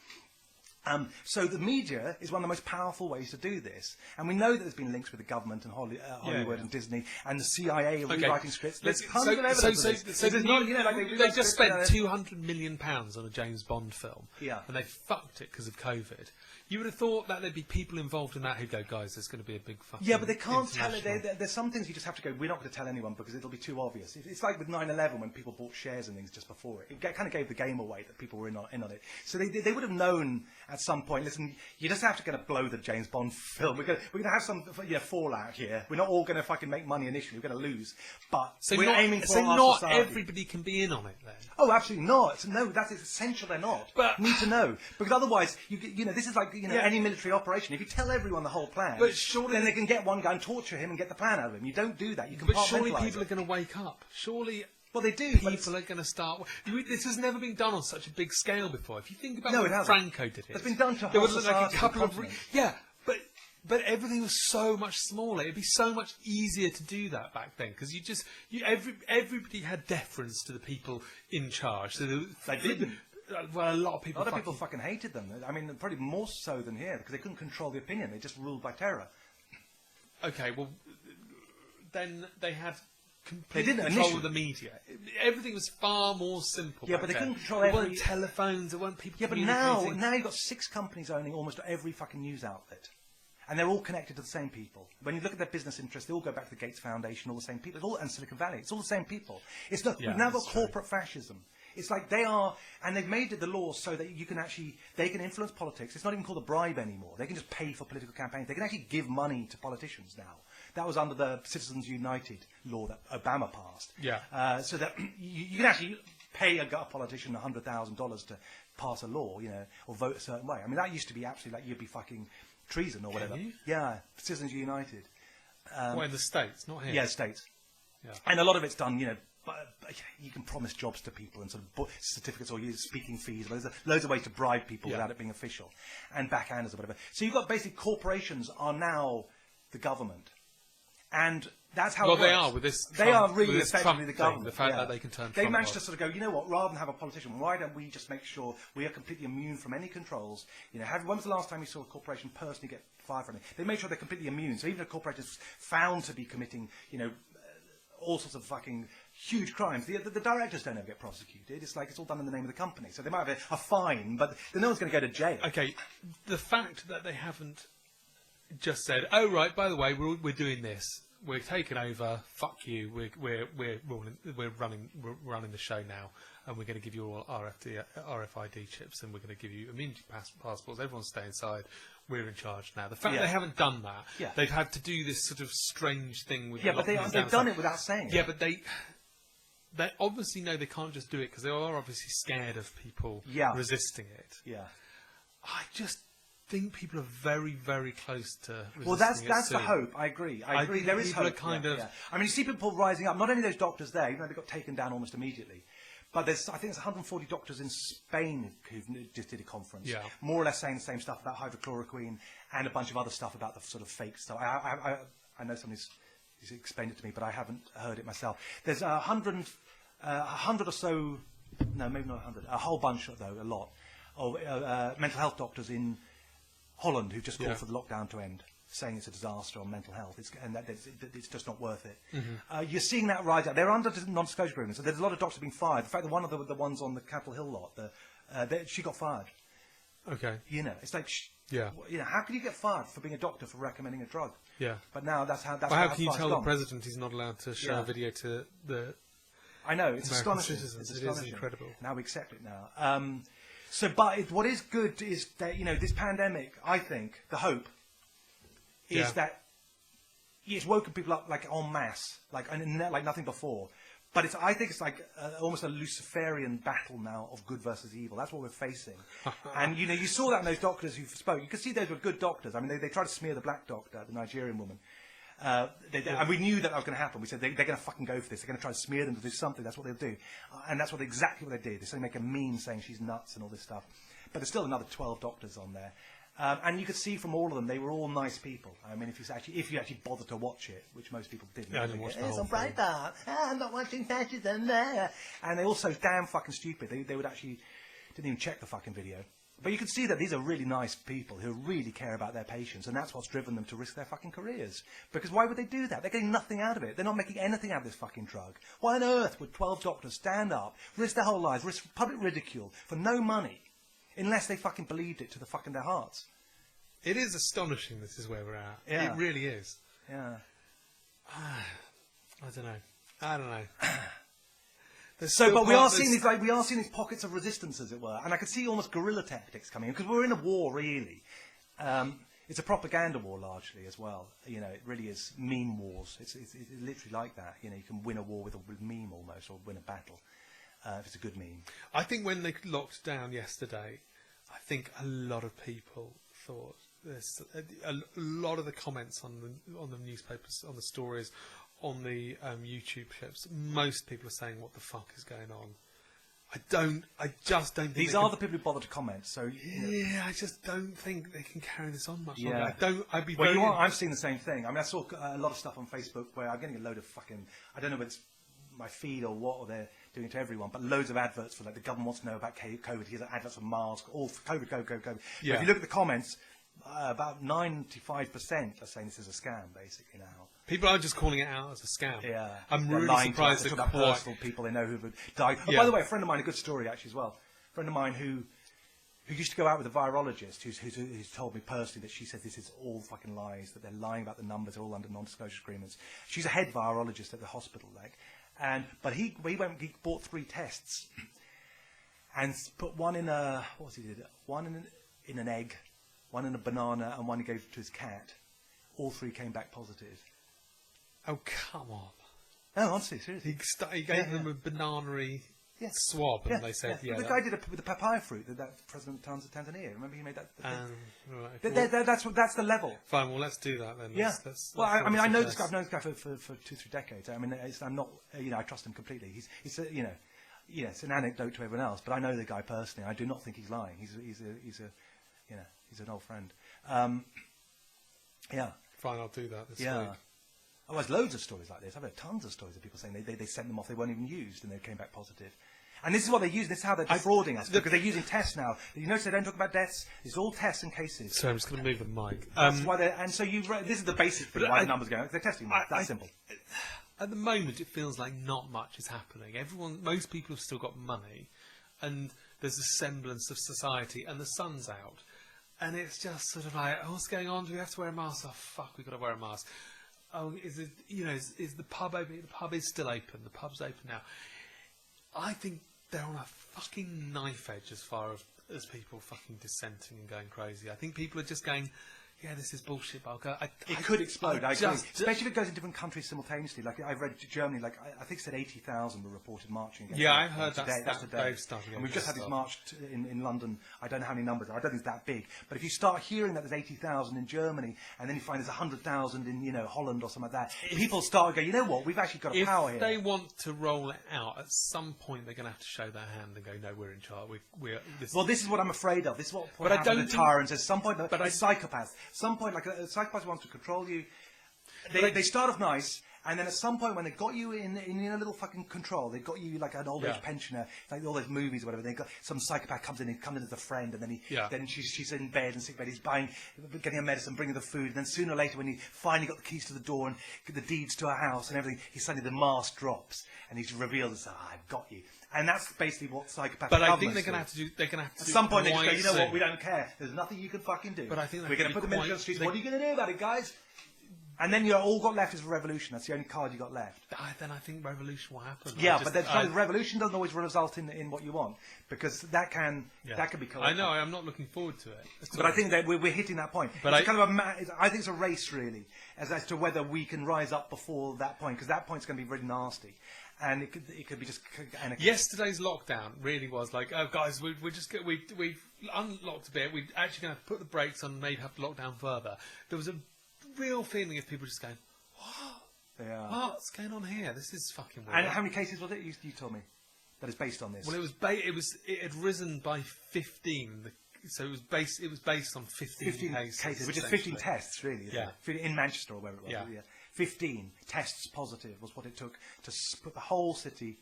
So the media is one of the most powerful ways to do this. And we know that there's been links with the government and Hollywood and Disney and the CIA rewriting scripts. There's tons of evidence of this. They just spent £200 million on a James Bond film. Yeah. And they fucked it because of COVID. You would have thought that there'd be people involved in that who go, guys, there's going to be a big fucking... Yeah, but they can't tell it. There's some things you just have to go, we're not going to tell anyone because it'll be too obvious. It's like with 9/11 when people bought shares and things just before it. It kind of gave the game away that people were in on it. So they would have known at some point, listen, you just have to kind of blow the James Bond film. We're going to have some fallout here. We're not all going to fucking make money initially. We're going to lose. But we're aiming for our not society. Everybody can be in on it then? Oh, absolutely not. No, that's essential they're not. But need to know. Because otherwise, you know, this is like, you know, any military operation. If you tell everyone the whole plan, then they can get one guy and torture him and get the plan out of him. You don't do that. You can. But surely people are going to wake up. Surely. Well, they do. People are going to start. This has never been done on such a big scale before. If you think about when Franco did it, it's been done to there whole was society. Like a couple of but everything was so much smaller. It'd be so much easier to do that back then because everybody had deference to the people in charge. So they didn't. Well, a lot of people fucking hated them. I mean, probably more so than here because they couldn't control the opinion. They just ruled by terror. Okay, well, then they had complete control of the media. Everything was far more simple. Yeah, but they couldn't control every... There weren't telephones, there weren't people. Yeah, but now you've got 6 companies owning almost every fucking news outlet. And they're all connected to the same people. When you look at their business interests, they all go back to the Gates Foundation, all the same people. And Silicon Valley. It's all the same people. We've now got corporate fascism. It's like they are, and they've made it the law so that they can influence politics. It's not even called a bribe anymore. They can just pay for political campaigns. They can actually give money to politicians now. That was under the Citizens United law that Obama passed. Yeah. So that you can actually pay a politician $100,000 to pass a law, or vote a certain way. I mean, that used to be absolutely like you'd be fucking treason or whatever. Can you? Yeah, Citizens United. In the States, not here. Yeah, States. Yeah. And a lot of it's done, but you can promise jobs to people and sort of certificates or use speaking fees. There's loads of ways to bribe people without it being official, and backhanders or whatever. So you've got basically corporations are now the government, and that's how it works. They are with this. They are really with this effectively Trump the government. thing, the fact that they can turn. They Trump managed off. to sort of go, you know what? Rather than have a politician, why don't we just make sure we are completely immune from any controls? When was the last time you saw a corporation personally get fired from it? They made sure they're completely immune. So even if a corporation is found to be committing, all sorts of fucking huge crimes, the directors don't ever get prosecuted. It's like it's all done in the name of the company. So they might have a fine, but no one's going to go to jail. Okay, the fact that they haven't just said, "Oh right, by the way, we're doing this. We're taking over. Fuck you. We're running the show now, and we're going to give you all RFID chips, and we're going to give you immunity passports. Everyone stay inside. We're in charge now." The fact that they haven't done that, they've had to do this sort of strange thing with. Yeah, but they've done it without saying it. Yeah, but they obviously know they can't just do it because they are obviously scared of people resisting it. Yeah. I just think people are very, very close to resisting Well, that's the hope. I agree. I agree. There is people hope. Are kind of. I mean, you see people rising up. Not only those doctors there, even though they got taken down almost immediately, but I think there's 140 doctors in Spain who just did a conference, more or less saying the same stuff about hydrochloroquine and a bunch of other stuff about the sort of fake stuff. I know somebody's explained it to me, but I haven't heard it myself. There's 100 or so, no, maybe not 100, a whole bunch, though, a lot, of mental health doctors in Holland who've just called for the lockdown to end, saying it's a disaster on mental health, and that it's just not worth it. Mm-hmm. You're seeing that rise out. They're under non-disclosure agreements, so there's a lot of doctors being fired. In fact, one of the ones on the Capitol Hill lot, she got fired. Okay. It's like, how can you get fired for being a doctor for recommending a drug? Yeah. But now that's how. How can you tell the president he's not allowed to show a video to the? I know, it's astonishing. Citizens. It is incredible. Now we accept it now. But what is good is that, this pandemic, I think, the hope is that it's woken people up like en masse, like nothing before. But I think it's like almost a Luciferian battle now of good versus evil. That's what we're facing. And, you saw that in those doctors who spoke. You could see those were good doctors. I mean, they tried to smear the black doctor, the Nigerian woman. And we knew that was going to happen. We said they're going to fucking go for this. They're going to try to smear them to do something. That's what they'll do. And that's exactly what they did. They suddenly make a meme saying she's nuts and all this stuff. But there's still another 12 doctors on there. And you could see from all of them, they were all nice people. I mean, if you actually bothered to watch it, which most people didn't. Yeah, I didn't watch the whole thing. I'm not watching fascism there. And they're also damn fucking stupid. They would actually didn't even check the fucking video. But you can see that these are really nice people who really care about their patients, and that's what's driven them to risk their fucking careers. Because why would they do that? They're getting nothing out of it. They're not making anything out of this fucking drug. Why on earth would 12 doctors stand up, risk their whole lives, risk public ridicule for no money, unless they fucking believed it to the fucking their hearts? It is astonishing this is where we're at. Yeah. It really is. Yeah. I don't know. But we are seeing these pockets of resistance, as it were, and I could see almost guerrilla tactics coming in because we're in a war, really. It's a propaganda war largely as well. It really is meme wars. It's literally like that. You can win a war with a meme almost, or win a battle if it's a good meme. I think when they locked down yesterday, I think a lot of people thought this. A lot of the comments on the newspapers, on the stories, on the YouTube clips, most people are saying, "What the fuck is going on?" I just don't think these are the people who bother to comment. So I just don't think they can carry this on much longer. I'm seeing the same thing. I mean, I saw a lot of stuff on Facebook where I'm getting a load of fucking, I don't know whether it's my feed or what, or they're doing it to everyone, but loads of adverts for, like, the government wants to know about COVID. Here's adverts for masks, all for COVID, COVID. Yeah. If you look at the comments, about 95% are saying this is a scam, basically, now. People are just calling it out as a scam. Yeah. I'm They're really surprised about personal people they know who have died. Oh, Yeah. by the way, a friend of mine, a good story actually as well. A friend of mine who used to go out with a virologist who's told me personally that she says this is all fucking lies, that they're lying about the numbers, they're all under non-disclosure agreements. She's a head virologist at the hospital, but he bought 3 tests. and put one in a, what was he did? One in an egg, one in a banana, and one he gave to his cat. All 3 came back positive. Oh, come on. No, honestly, seriously. He gave them a banana-y swab, and they said, Well, the guy did it with the papaya fruit that President Tanzania. Remember, he made that. Right. That's the level. Fine. Well, let's do that then. Yeah. Let's I mean, I know this guy. I've known this guy for 2-3 decades. I mean, I'm not. I trust him completely. He's it's an anecdote to everyone else, but I know the guy personally. I do not think he's lying. He's an old friend. Yeah. Fine. I'll do that this week. Oh, there's loads of stories like this. I've heard tons of stories of people saying they sent them off, they weren't even used, and they came back positive. And this is what they use. This is how they're defrauding us, because they're using tests now. You notice they don't talk about deaths. It's all tests and cases. So I'm just going to move the mic. That's why this is the basic thing why the numbers go. They're testing them. That's simple. At the moment, it feels like not much is happening. Most people have still got money, and there's a semblance of society, and the sun's out, and it's just sort of like, what's going on? Do we have to wear a mask? Oh fuck, we've got to wear a mask. Oh, is the pub open? The pub is still open. The pub's open now. I think they're on a fucking knife edge as far as people fucking dissenting and going crazy. I think people are just going, yeah, this is bullshit, but it could explode, I agree. Especially if it goes in different countries simultaneously. Like, I've read Germany, like, I think it said 80,000 were reported marching against I heard today. That's today. They've started. And we've just had this march in London. I don't know how many numbers. I don't think it's that big. But if you start hearing that there's 80,000 in Germany, and then you find there's 100,000 in, Holland or something like that, people start going, you know what, we've actually got a power here. If they want to roll it out, at some point they're going to have to show their hand and go, no, we're in charge. This is what I'm afraid of. This is what happens to tyrants. At some point, but psychopaths. Some point, like a psychopath wants to control you. They start off nice, and then at some point when they got you in a little fucking control, they got you like an old age pensioner, like all those movies or whatever. They got some psychopath comes in as a friend, and then she's in bed and sick bed. He's getting her medicine, bringing the food, and then sooner or later when he finally got the keys to the door and the deeds to her house and everything, suddenly the mask drops and he's revealed and says, I've got you. And that's basically what psychopaths. But I think they're going to have to do. They're going to have to. At some point, they just go, you know what? We don't care. There's nothing you can fucking do. But I think we're going to put them in the streets. What are you going to do about it, guys? And then all got left is a revolution. That's the only card you got left. Then I think revolution will happen. Yeah, but the revolution doesn't always result in what you want, because that can be correct. I know. I'm not looking forward to it. But I think that we're hitting that point. But it's kind of I think it's a race really, as to whether we can rise up before that point, because that point's going to be really nasty. And it could be just anarchy. Yesterday's lockdown really was like, oh guys, we've unlocked a bit. We're actually going to put the brakes on and maybe have to lock down further. There was a real feeling of people just going, what? Yeah. What's going on here? This is fucking weird. And how many cases was it? You told me that is based on this. Well, it had risen by 15. So it was based on 15 cases, which is 15 tests, really. Yeah. In Manchester or wherever it was. Yeah. 15 tests positive was what it took to put the whole city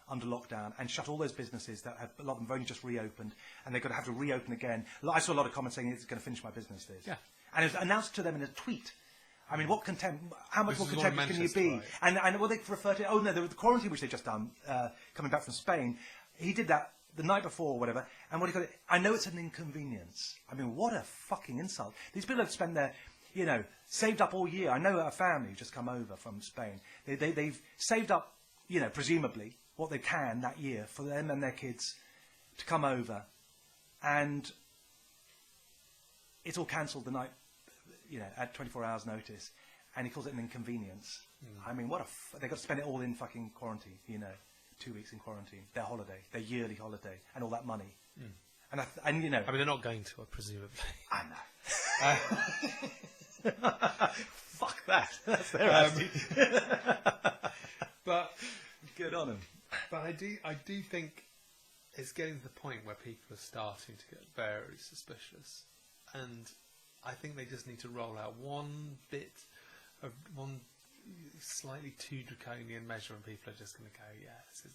under lockdown and shut all those businesses that a lot of them have only just reopened, and they're going to have to reopen again. I saw a lot of comments saying it's going to finish my business. This. Yeah. And it was announced to them in a tweet. I mean, how much more contemptuous can you be? Right. And what they refer to, the quarantine which they just done, coming back from Spain, he did that the night before or whatever, and what he got, I know it's an inconvenience. I mean, what a fucking insult. These people have spent their, saved up all year. I know a family who's just come over from Spain. They've saved up, presumably, what they can that year for them and their kids to come over, and it's all cancelled the night, at 24 hours notice, and he calls it an inconvenience. I mean, they've got to spend it all in fucking quarantine, 2 weeks in quarantine, their holiday, their yearly holiday, and all that money. And I mean, they're not going to, presumably. I know. Fuck that. That's their attitude. But good on them. But I do think it's getting to the point where people are starting to get very suspicious, and I think they just need to roll out one slightly too draconian measure, and people are just going to go,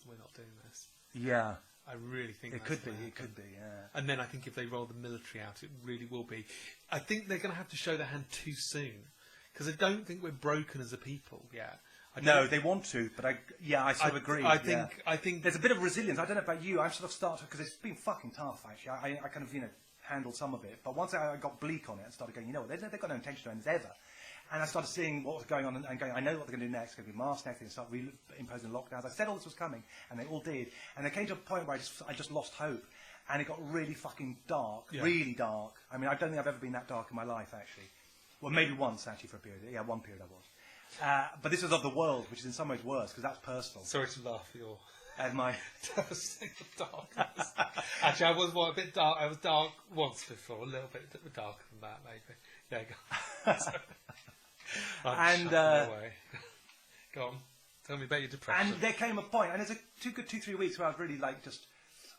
we're not doing this. Yeah. I really think it could be. It could be, yeah. And then I think if they roll the military out, it really will be. I think they're going to have to show their hand too soon, because I don't think we're broken as a people yet. No, they want to, but I sort of agree. I think there's a bit of resilience. I don't know about you. I'm sort of starting, because it's been fucking tough actually. I kind of handled some of it. But once I got bleak on it and started going, you know what, they've got no intention to end this ever. And I started seeing what was going on and going, I know what they're going to do next. It's going to be masks next. They're going to start imposing lockdowns. I said all this was coming, and they all did. And they came to a point where I just lost hope. And it got really fucking dark, really dark. I mean, I don't think I've ever been that dark in my life, actually. Well, maybe once, actually, for a period. Yeah, one period I was. But this was of the world, which is in some ways worse, because that's personal. Sorry to laugh at your... And my devastating darkness. Actually, I was a bit dark. I was dark once before, a little bit darker than that, maybe. Yeah, go on. Go on. Tell me about your depression. And there came a point, and there's a good 2-3 weeks where I was really like, just,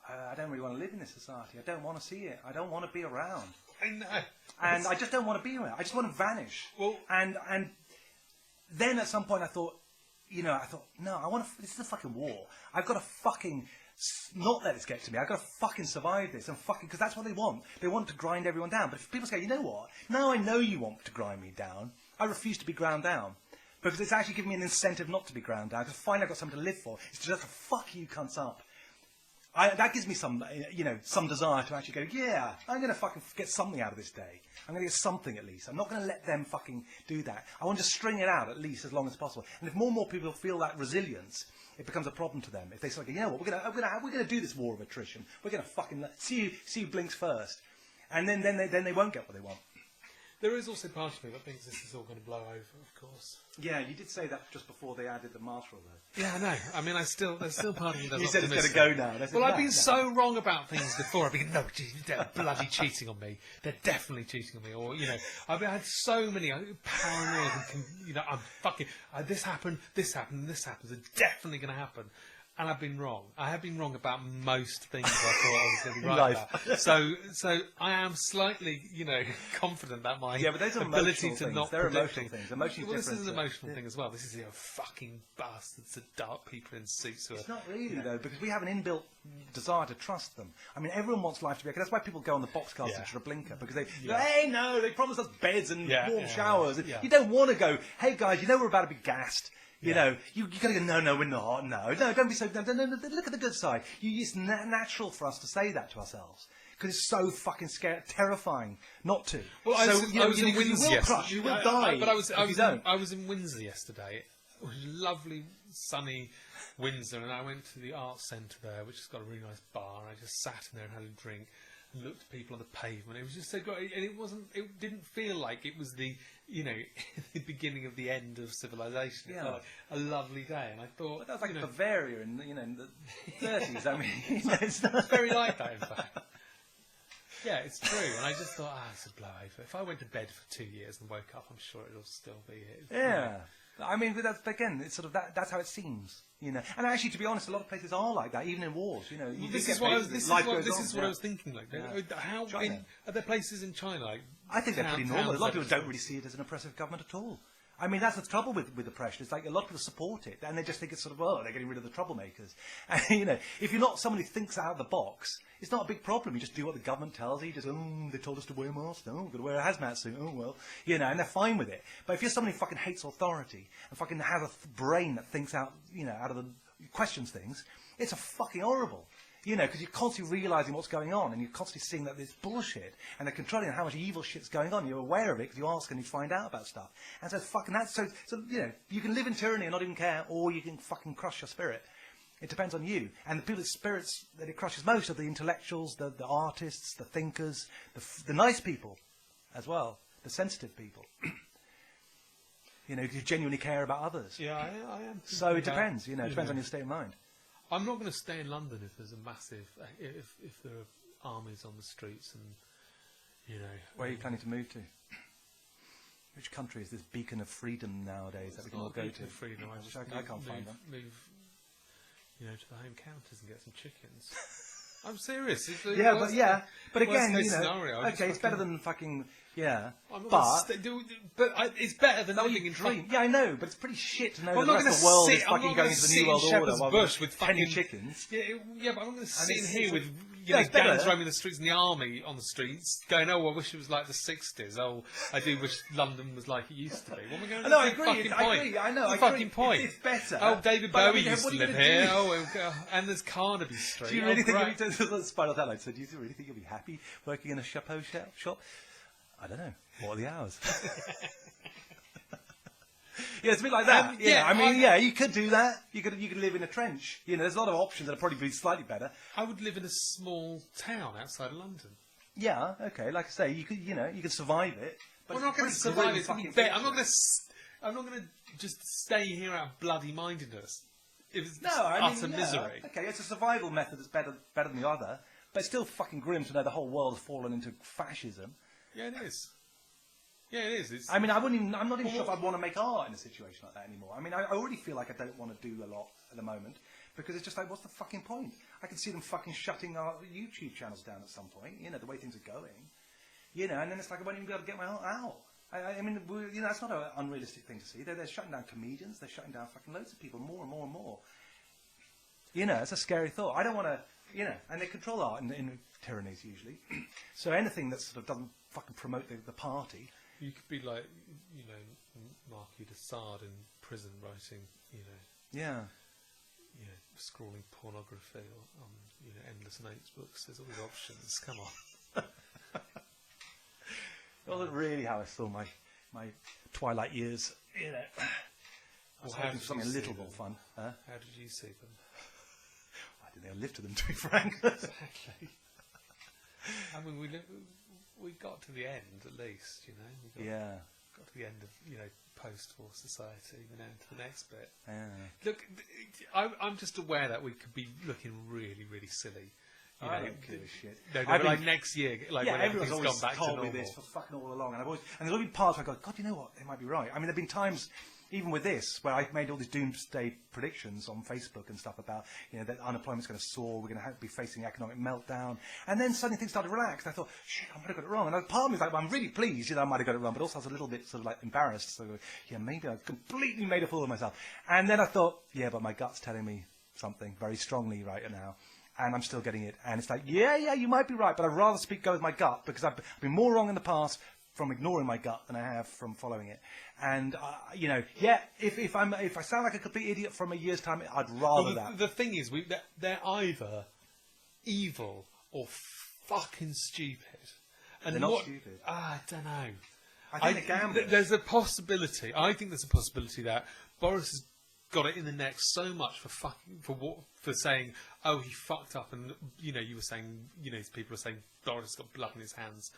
I don't really want to live in this society. I don't want to see it. I don't want to be around. I know. And I just don't want to be around. I just want to vanish. Well, and then at some point I thought, no, I want to. This is a fucking war. I've got to fucking not let this get to me. I've got to fucking survive this and fucking, because that's what they want. They want to grind everyone down. But if people say, you know what? Now I know you want to grind me down. I refuse to be ground down. Because it's actually giving me an incentive not to be ground down. Because finally I've got something to live for. It's just to fuck you cunts up. That gives me some desire to actually go, yeah, I'm going to fucking get something out of this day. I'm going to get something at least. I'm not going to let them fucking do that. I want to string it out at least as long as possible. And if more and more people feel that resilience, it becomes a problem to them. If they say, you know what, we're going to do this war of attrition. We're going to fucking see who blinks first. And then they won't get what they want. There is also part of me that thinks this is all going to blow over, of course. Yeah, you did say that just before they added the mask rule, though. Yeah, I know. I mean, there's still part of me that's You said it's going to go now. Well, I've been so wrong about things before. I've been, no, they're bloody cheating on me. They're definitely cheating on me. Or, I've had so many paranoid and, I'm fucking, this happened, this happened, this happens. It's definitely going to happen. And I've been wrong. I have been wrong about most things I thought I was going to be right about. So I am slightly, confident that my but those are ability to things. not They're predict emotional things. Emotions well, this is an different. emotional thing as well. This is fucking bastards, the dark people in suits who It's not really though, because we have an inbuilt desire to trust them. I mean, everyone wants life to be okay. That's why people go on the boxcars to a blinker, because they go, hey, no, they promised us beds and warm showers. You don't want to go, hey guys, we're about to be gassed. You got to go, no, we're not. No, don't be so... No, look at the good side. It's natural for us to say that to ourselves. Because it's so fucking scary, terrifying not to. Well, I was in Windsor yesterday. You will die I was in Windsor yesterday. It was lovely, sunny Windsor, and I went to the Arts Centre there, which has got a really nice bar, and I just sat in there and had a drink and looked at people on the pavement. It was just so great, and it didn't feel like it was the the beginning of the end of civilization. It felt like a lovely day, and I thought... But that was like Bavaria in the 30s. I mean, it's not very like that, in fact. Yeah, it's true. And I just thought, it's a blow over. If I went to bed for 2 years and woke up, I'm sure it'll still be here. Yeah. I mean, but again, it's sort of that's how it semes, And actually, to be honest, a lot of places are like that, even in wars. This is what I was thinking. Like, how are there places in China? Like, I think they're pretty normal. A lot of people don't really see it as an oppressive government at all. I mean, that's the trouble with oppression. It's like a lot of people support it, and they just think it's sort of, they're getting rid of the troublemakers. And, if you're not someone who thinks out of the box, it's not a big problem. You just do what the government tells you. You just, they told us to wear masks. Oh, we've got to wear a hazmat suit. Oh, well. And they're fine with it. But if you're somebody who fucking hates authority and fucking has a brain that thinks out, out of the, questions things, it's a fucking horrible. Because you're constantly realising what's going on, and you're constantly seeing that there's bullshit, and they're controlling how much evil shit's going on. You're aware of it because you ask and you find out about stuff. And so fucking that's so you can live in tyranny and not even care, or you can fucking crush your spirit. It depends on you. And the people's spirits that it crushes most are the intellectuals, the artists, the thinkers, the nice people, as well, the sensitive people. Who genuinely care about others. Yeah, I am. So it depends. It depends on your state of mind. I'm not going to stay in London if there's a massive, if there are armies on the streets and, Where are you planning to move to? Which country is this beacon of freedom nowadays that we can all go to? Freedom. I can't find that. Move, to the home counties and get some chickens. I'm serious. But again, scenario, okay, it's better than fucking, but it's better than living in dream. Yeah, I know, but it's pretty shit to know that the rest of the world is fucking going to the New World Order Bush with penny chickens. Yeah, but I'm not going to sit in here with you know, it's better. gangs roaming the streets and the army on the streets, going, "Oh, I wish it was like the '60s. Oh, I do wish London was like it used to be." What am I going to do? No, I agree. I know. What's I the agree. fucking point? It's better. Oh, David But, I Bowie mean, used what to are you live gonna here. do? Oh, and there's Carnaby Street. Do you really think great. you'll be Spiral Satellite? So do you really think you'll be happy working in a chapeau shop? I don't know. What are the hours? Yeah, it's a bit like that. You could do that. You could live in a trench. You know, there's a lot of options that'd probably be slightly better. I would live in a small town outside of London. Yeah, okay. Like I say, you could survive it. But We're not going to survive it. I'm not going to just stay here out of bloody mindedness. It's utter misery. Okay, it's a survival method that's better than the other, but it's still fucking grim to know the whole world has fallen into fascism. Yeah, it is. Yeah, it is. I'm not even sure if I'd want to make art in a situation like that anymore. I mean, I already feel like I don't want to do a lot at the moment because it's just like, what's the fucking point? I can see them fucking shutting our YouTube channels down at some point, you know, the way things are going. You know, and then it's like I won't even be able to get my art out. I mean, you know, that's not an unrealistic thing to see. They're shutting down comedians. They're shutting down fucking loads of people, more and more and more. You know, it's a scary thought. I don't want to, you know, and they control art in tyrannies usually. So anything that sort of doesn't fucking promote the party. You could be like, you know, Marquis de Sade in prison writing, you know, scrawling pornography on, you know, endless notes books. There's all these options. Come on. It wasn't really how I saw my twilight years, you know. I was hoping for something a little more fun. Huh? How did you see them? I didn't think I lived to them, to be frank. Exactly. I mean, we got to the end, at least, you know. Got to the end of, you know, post-war society, and now to the next bit. Yeah. Look, I'm just aware that we could be looking really, really silly. You I know, don't give a shit. No, like next year, like when everyone's everything's always gone back to told me normal. this for fucking all along, and there's always been parts where I go, God, you know what? They might be right. I mean, there've been times, even with this, where I've made all these doomsday predictions on Facebook and stuff about, you know, that unemployment's going to soar, we're going to be facing economic meltdown, and then suddenly things started to relax. And I thought, shit, I might have got it wrong. And part of me was like, well, I'm really pleased, you know, I might have got it wrong, but also I was a little bit sort of like embarrassed. So, yeah, maybe I've completely made a fool of myself. And then I thought, yeah, but my gut's telling me something very strongly right now. And I'm still getting it. And it's like, yeah, you might be right, but I'd rather go with my gut because I've been more wrong in the past from ignoring my gut than I have from following it. And, you know, yeah, if I sound like a complete idiot from a year's time, I'd rather that. The thing is, they're either evil or fucking stupid. And they're not stupid. I don't know. I think they're gamblers. There's a possibility. I think there's a possibility that Boris has got it in the neck so much for saying, oh, he fucked up, and you know, you were saying, you know, people are saying Boris got blood in his hands,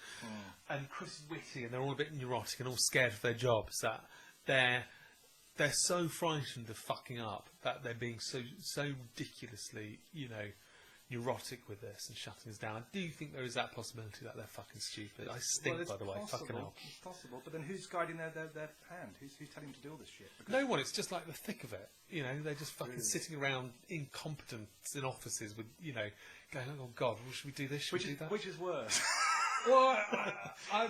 and Chris is witty, and they're all a bit neurotic and all scared of their jobs that they're so frightened of fucking up that they're being so ridiculously, you know, neurotic with this and shutting us down. I do think there is that possibility that they're fucking stupid. I stink, by the way. Fucking hell. It's possible, but then who's guiding their hand? Who's telling them to do all this shit? Because no one. It's just like the thick of it. You know, they're just fucking sitting around incompetent in offices with, you know, going, oh God, should we do this? Should we do that? Which is worse? Well,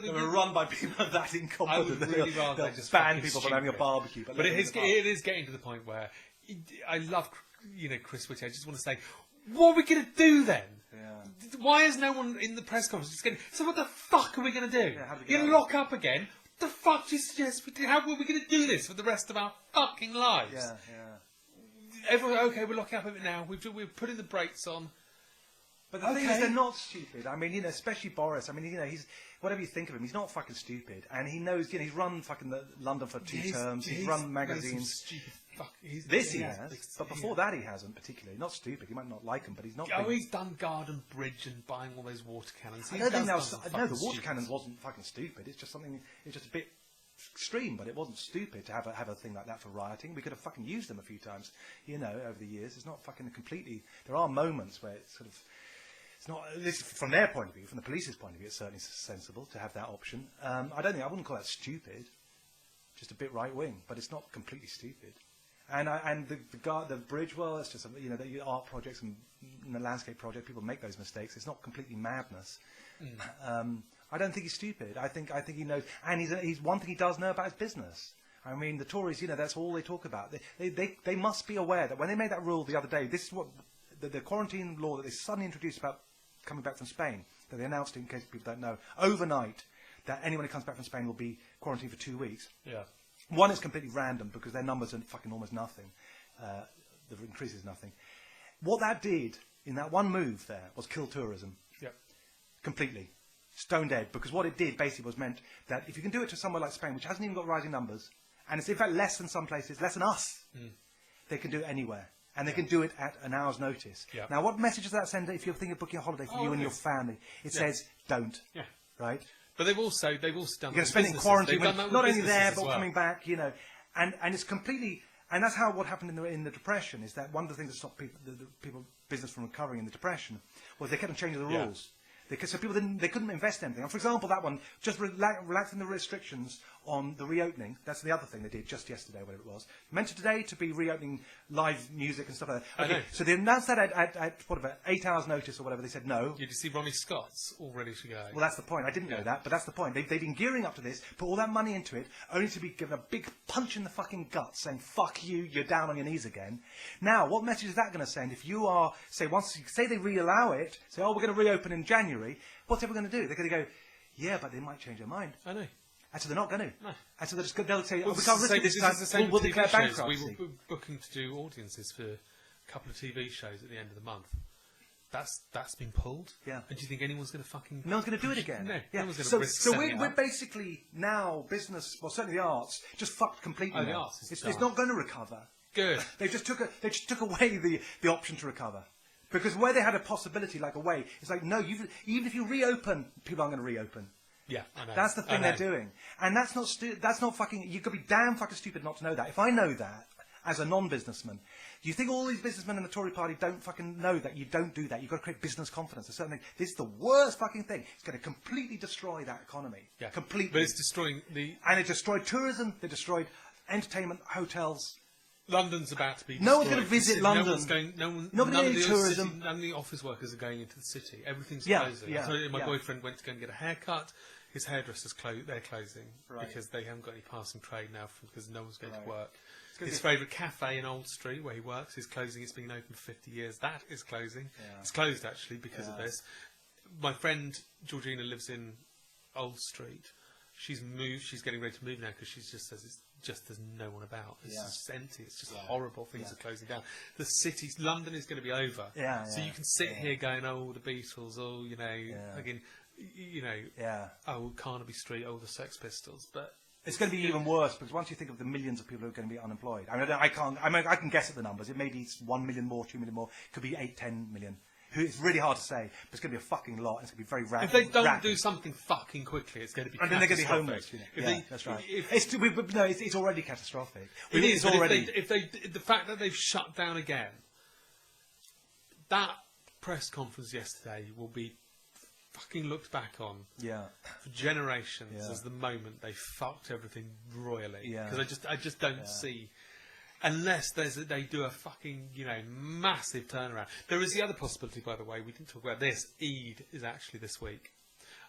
they were run by people that incompetent. I would really rather they'll just ban fucking people from having a barbecue. But it is getting to the point where I love, you know, Chris Whitty. I just want to say, what are we going to do then? Yeah. Why is no one in the press conference just going, so what the fuck are we going to do? Yeah, You're going to lock up again? What the fuck do you suggest we do? How are we going to do this for the rest of our fucking lives? Yeah. Everyone, okay, we're locking up a bit now. We're putting the brakes on. But the thing is, they're not stupid. I mean, you know, especially Boris. I mean, you know, he's whatever you think of him, he's not fucking stupid, and he knows. You know, he's run fucking London for 2 terms. He's run magazines. He has, but before that he hasn't particularly. Not stupid. You might not like him, but he's not. Oh, he's done Garden Bridge and buying all those water cannons. I don't think that was. No, the water cannons wasn't fucking stupid. It's just something. It's just a bit extreme, but it wasn't stupid to have a thing like that for rioting. We could have fucking used them a few times, you know, over the years. It's not fucking completely. There are moments where it's sort of. It's not. This from their point of view, from the police's point of view, it's certainly sensible to have that option. I wouldn't call that stupid. Just a bit right wing, but it's not completely stupid. And the bridge, well, it's just, you know, the art projects and the landscape project, people make those mistakes. It's not completely madness. I don't think he's stupid. I think he knows, and he's one thing he does know about his business. I mean, the Tories, you know, that's all they talk about. They must be aware that when they made that rule the other day, this is what the quarantine law that they suddenly introduced about coming back from Spain. That they announced, in case people don't know, overnight, that anyone who comes back from Spain will be quarantined for 2 weeks. Yeah. One is completely random because their numbers are fucking almost nothing. The increase is nothing. What that did in that one move there was kill tourism. Yeah. Completely. Stone dead. Because what it did basically was meant that if you can do it to somewhere like Spain, which hasn't even got rising numbers, and it's in fact less than some places, less than us, they can do it anywhere. And they can do it at an hour's notice. Yeah. Now, what message does that send if you're thinking of booking a holiday for you and your family? It says, don't. Yeah. Right? But they've also done. You're going to spend it in quarantine, not only there, but well. coming back, you know. And it's completely... And that's how what happened in the Depression, is that one of the things that stopped people, business from recovering in the Depression was they kept on changing the rules. So people they couldn't invest in anything. And for example, that one, just relaxing the restrictions on the reopening. That's the other thing they did just yesterday, whatever it was. Meant today to be reopening live music and stuff like that. Okay, so they announced that at whatever, 8 hours notice or whatever. They said no. Did you see Ronnie Scott's all ready to go? Well, that's the point. I didn't know that, but that's the point. They've been gearing up to this, put all that money into it, only to be given a big punch in the fucking gut saying, fuck you, you're down on your knees again. Now, what message is that going to send if you are, say they re-allow it, say, oh, we're going to reopen in January, what's everyone going to do? They're going to go, yeah, but they might change their mind. I know. And so they're not going to. No. And so they'll say, well, we can't risk it this time, we'll declare bankruptcy. We were booking to do audiences for a couple of TV shows at the end of the month. That's been pulled. Yeah. And do you think anyone's going to fucking... No one's going to do it again. No. Yeah. No one's going to risk So we're basically now, business, well, certainly the arts, just fucked completely now. The arts is it's not going to recover. Good. They just took away the option to recover. Because where they had a possibility, like a way, it's like, no, even if you reopen, people aren't going to reopen. Yeah, I know. That's the thing they're doing. And that's not fucking... You've got to be damn fucking stupid not to know that. If I know that, as a non-businessman, do you think all these businessmen in the Tory party don't fucking know that you don't do that? You've got to create business confidence. A certain thing. This is the worst fucking thing. It's going to completely destroy that economy. Yeah. Completely. But it's destroying the... And it destroyed tourism. They destroyed entertainment, hotels. London's about to be destroyed. No one's going to visit London. No one's going... None of the tourism. None of the office workers are going into the city. Everything's Yeah, closing. yeah, So my yeah. boyfriend went to go and get a haircut. His hairdresser's they're closing Right. because they haven't got any passing trade now because no one's going Right. to work. gonna His be- favourite cafe in Old Street where he works is closing. It's been open for 50 years. That is closing. Yeah. It's closed actually because of Yeah. this. My friend Georgina lives in Old Street. She's moved. She's getting ready to move now because she just says it's just there's no one about. It's Yeah. just empty. It's just Yeah. horrible. Things Yeah. are closing down. The city's London is going to be over. Yeah, So yeah, you can sit yeah. here going, oh, the Beatles, oh, you know, Yeah. again, you know, Yeah. oh, Carnaby Street, oh, the Sex Pistols, but. It's going to be even worse because once you think of the millions of people who are going to be unemployed, I can guess at the numbers. It maybe it's 1 million more, 2 million more. It could be 8, 10 million. It's really hard to say, but it's going to be a fucking lot. It's going to be very rapid. If they don't rapid. do something fucking quickly, it's going to be And then they're going to be catastrophic. homeless. You know. If Yeah, they- that's right. if- It's already catastrophic. It is It's but already. if they, the fact that they've shut down again, that press conference yesterday will be fucking looked back on Yeah. for generations Yeah. as the moment they fucked everything royally. Yeah. Because I just don't see, unless they do a fucking massive turnaround. There is the other possibility, by the way. We didn't talk about this. Eid is actually this week,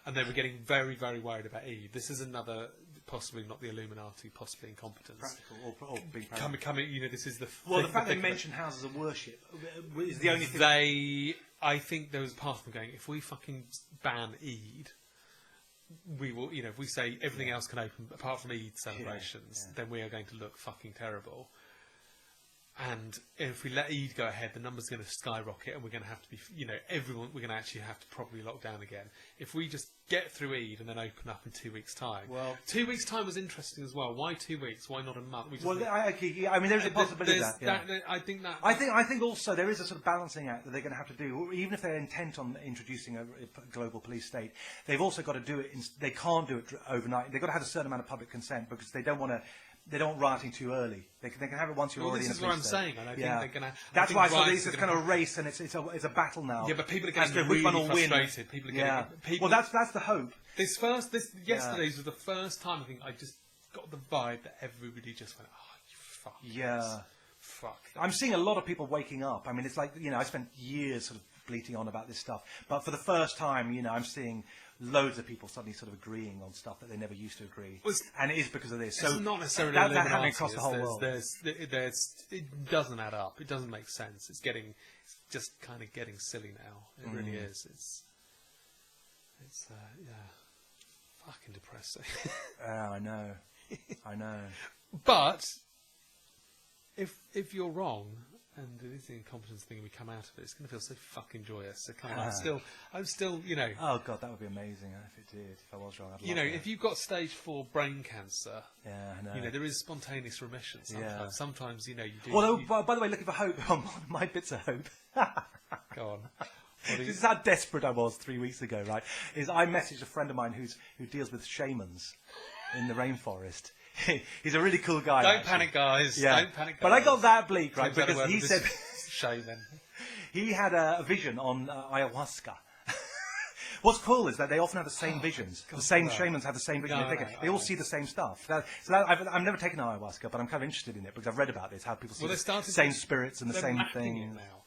and they were getting very, very worried about Eid. This is another, possibly not the Illuminati, possibly incompetence. Practical or being practical. Coming, this is the Well, the thick- fact they thick of it. mention houses of worship is the only thing. I think there was a part of them going, if we fucking ban Eid, we will, if we say everything else can open apart from Eid celebrations, yeah. then we are going to look fucking terrible. And if we let Eid go ahead, the numbers are going to skyrocket, and we're going to have to be, we're going to actually have to probably lock down again. If we just get through Eid and then open up in 2 weeks' time. Well- 2 weeks' time was interesting as well. Why 2 weeks? Why not a month? We just Well, I mean, there's a possibility of that. Yeah. I think that. I think also there is a sort of balancing act that they're going to have to do. Even if they're intent on introducing a global police state, they've also got to do it. They can't do it overnight. They've got to have a certain amount of public consent because they don't want to. They don't want rioting too early. They can have it once you're already in a This is what I'm police state. saying. And I think they're going to. That's why it's kind of a race and it's a battle now. Yeah, but people are As getting to which really one will win. frustrated. People are getting. Well, that's the hope. Yesterday's was the first time I think I just got the vibe that everybody just went, oh, you fuck. Yeah. Fuck. I'm seeing a lot of people waking up. I mean, it's like, I spent years sort of bleating on about this stuff. But for the first time, I'm seeing loads of people suddenly sort of agreeing on stuff that they never used to agree, Well, and it is because of this. It's So not necessarily that Illuminati. happening across the whole world. It doesn't add up. It doesn't make sense. It's just kind of getting silly now. It really is. It's fucking depressing. I know. But if you're wrong, and it is the incompetence thing, we come out of it, it's going to feel so fucking joyous. So come on, I'm still, Oh god, that would be amazing if it did. If I was wrong, I'd love it. if you've got stage 4 brain cancer, Yeah, I know. there is spontaneous remission sometimes. Yeah. Sometimes, you do. Although, by the way, looking for hope, my bits of hope. Go on. This is how desperate I was 3 weeks ago, right? Is I messaged a friend of mine who deals with shamans in the rainforest. He's a really cool guy. Don't actually. panic, guys. Yeah. Don't panic, guys. But I got that bleak, right? Turns out Because he said shaman. he had a vision on ayahuasca. What's cool is that they often have the same visions. God, the same no. shamans have the same vision. No, They all see the same stuff. I've never taken ayahuasca, but I'm kind of interested in it because I've read about this, how people see the same spirits and the they're same mapping thing. it now.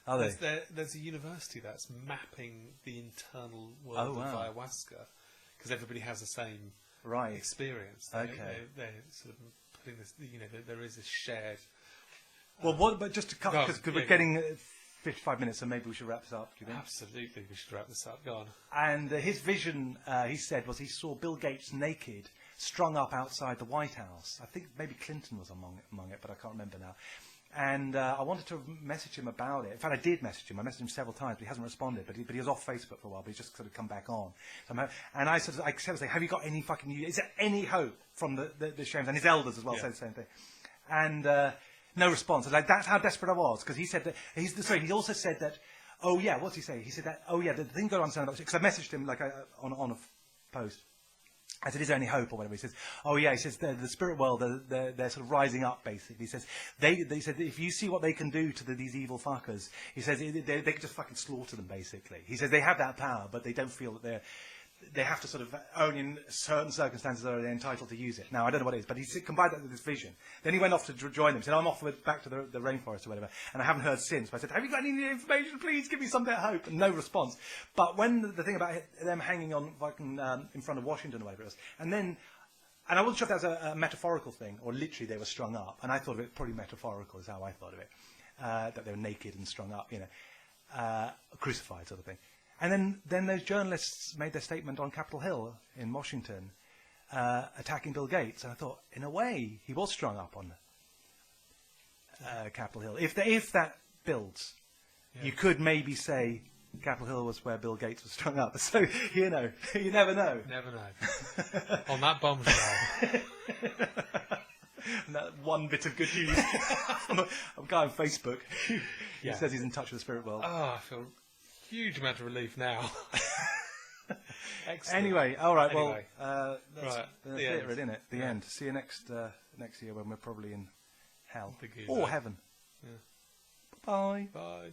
Are they? There's a university that's mapping the internal world of ayahuasca because everybody has the same experience. They're sort of putting this. There is a shared. Well, but just to cut because we're getting 55 minutes, so maybe we should wrap this up. Do you think? Absolutely, we should wrap this up. Go on. And his vision, he said, was he saw Bill Gates naked, strung up outside the White House. I think maybe Clinton was among it, but I can't remember now. And I wanted to message him about it. In fact, I did message him. I messaged him several times, but he hasn't responded. But he was off Facebook for a while, but he's just sort of come back on. So and I said, have you got any fucking news? Is there any hope from the shamans? And his elders as well said the same thing. And no response. That's how desperate I was, because he said that he also said that. Oh yeah, what's he say? He said that. Oh yeah, the thing going on about, because I messaged him on a post. I said, is there any hope or whatever? He says, oh yeah, he says, the spirit world, they're sort of rising up, basically. He says, they said, if you see what they can do to these evil fuckers, he says, they can just fucking slaughter them, basically. He says, they have that power, but they don't feel that they have to sort of, only in certain circumstances are they entitled to use it. Now, I don't know what it is, but he combined that with this vision. Then he went off to join them. He said, I'm off back to the rainforest or whatever. And I haven't heard since. But I said, have you got any new information? Please give me some bit of hope. And no response. But when the thing about them hanging on fucking in front of Washington or whatever it was, and I wasn't sure if that was a metaphorical thing or literally they were strung up. And I thought of it probably metaphorical is how I thought of it. That they were naked and strung up, crucified sort of thing. And then those journalists made their statement on Capitol Hill in Washington, attacking Bill Gates. And I thought, in a way, he was strung up on Capitol Hill. If that builds, you could maybe say Capitol Hill was where Bill Gates was strung up. So, you never know. Never know. On that bombshell. And that one bit of good news from a guy on Facebook who says he's in touch with the spirit world. Oh, I feel huge amount of relief now. Excellent. Anyway, all right. Anyway. Well, that's Right, it, the end. isn't it? The end. See you next year when we're probably in hell The geezer. or heaven. Yeah. Bye. Bye.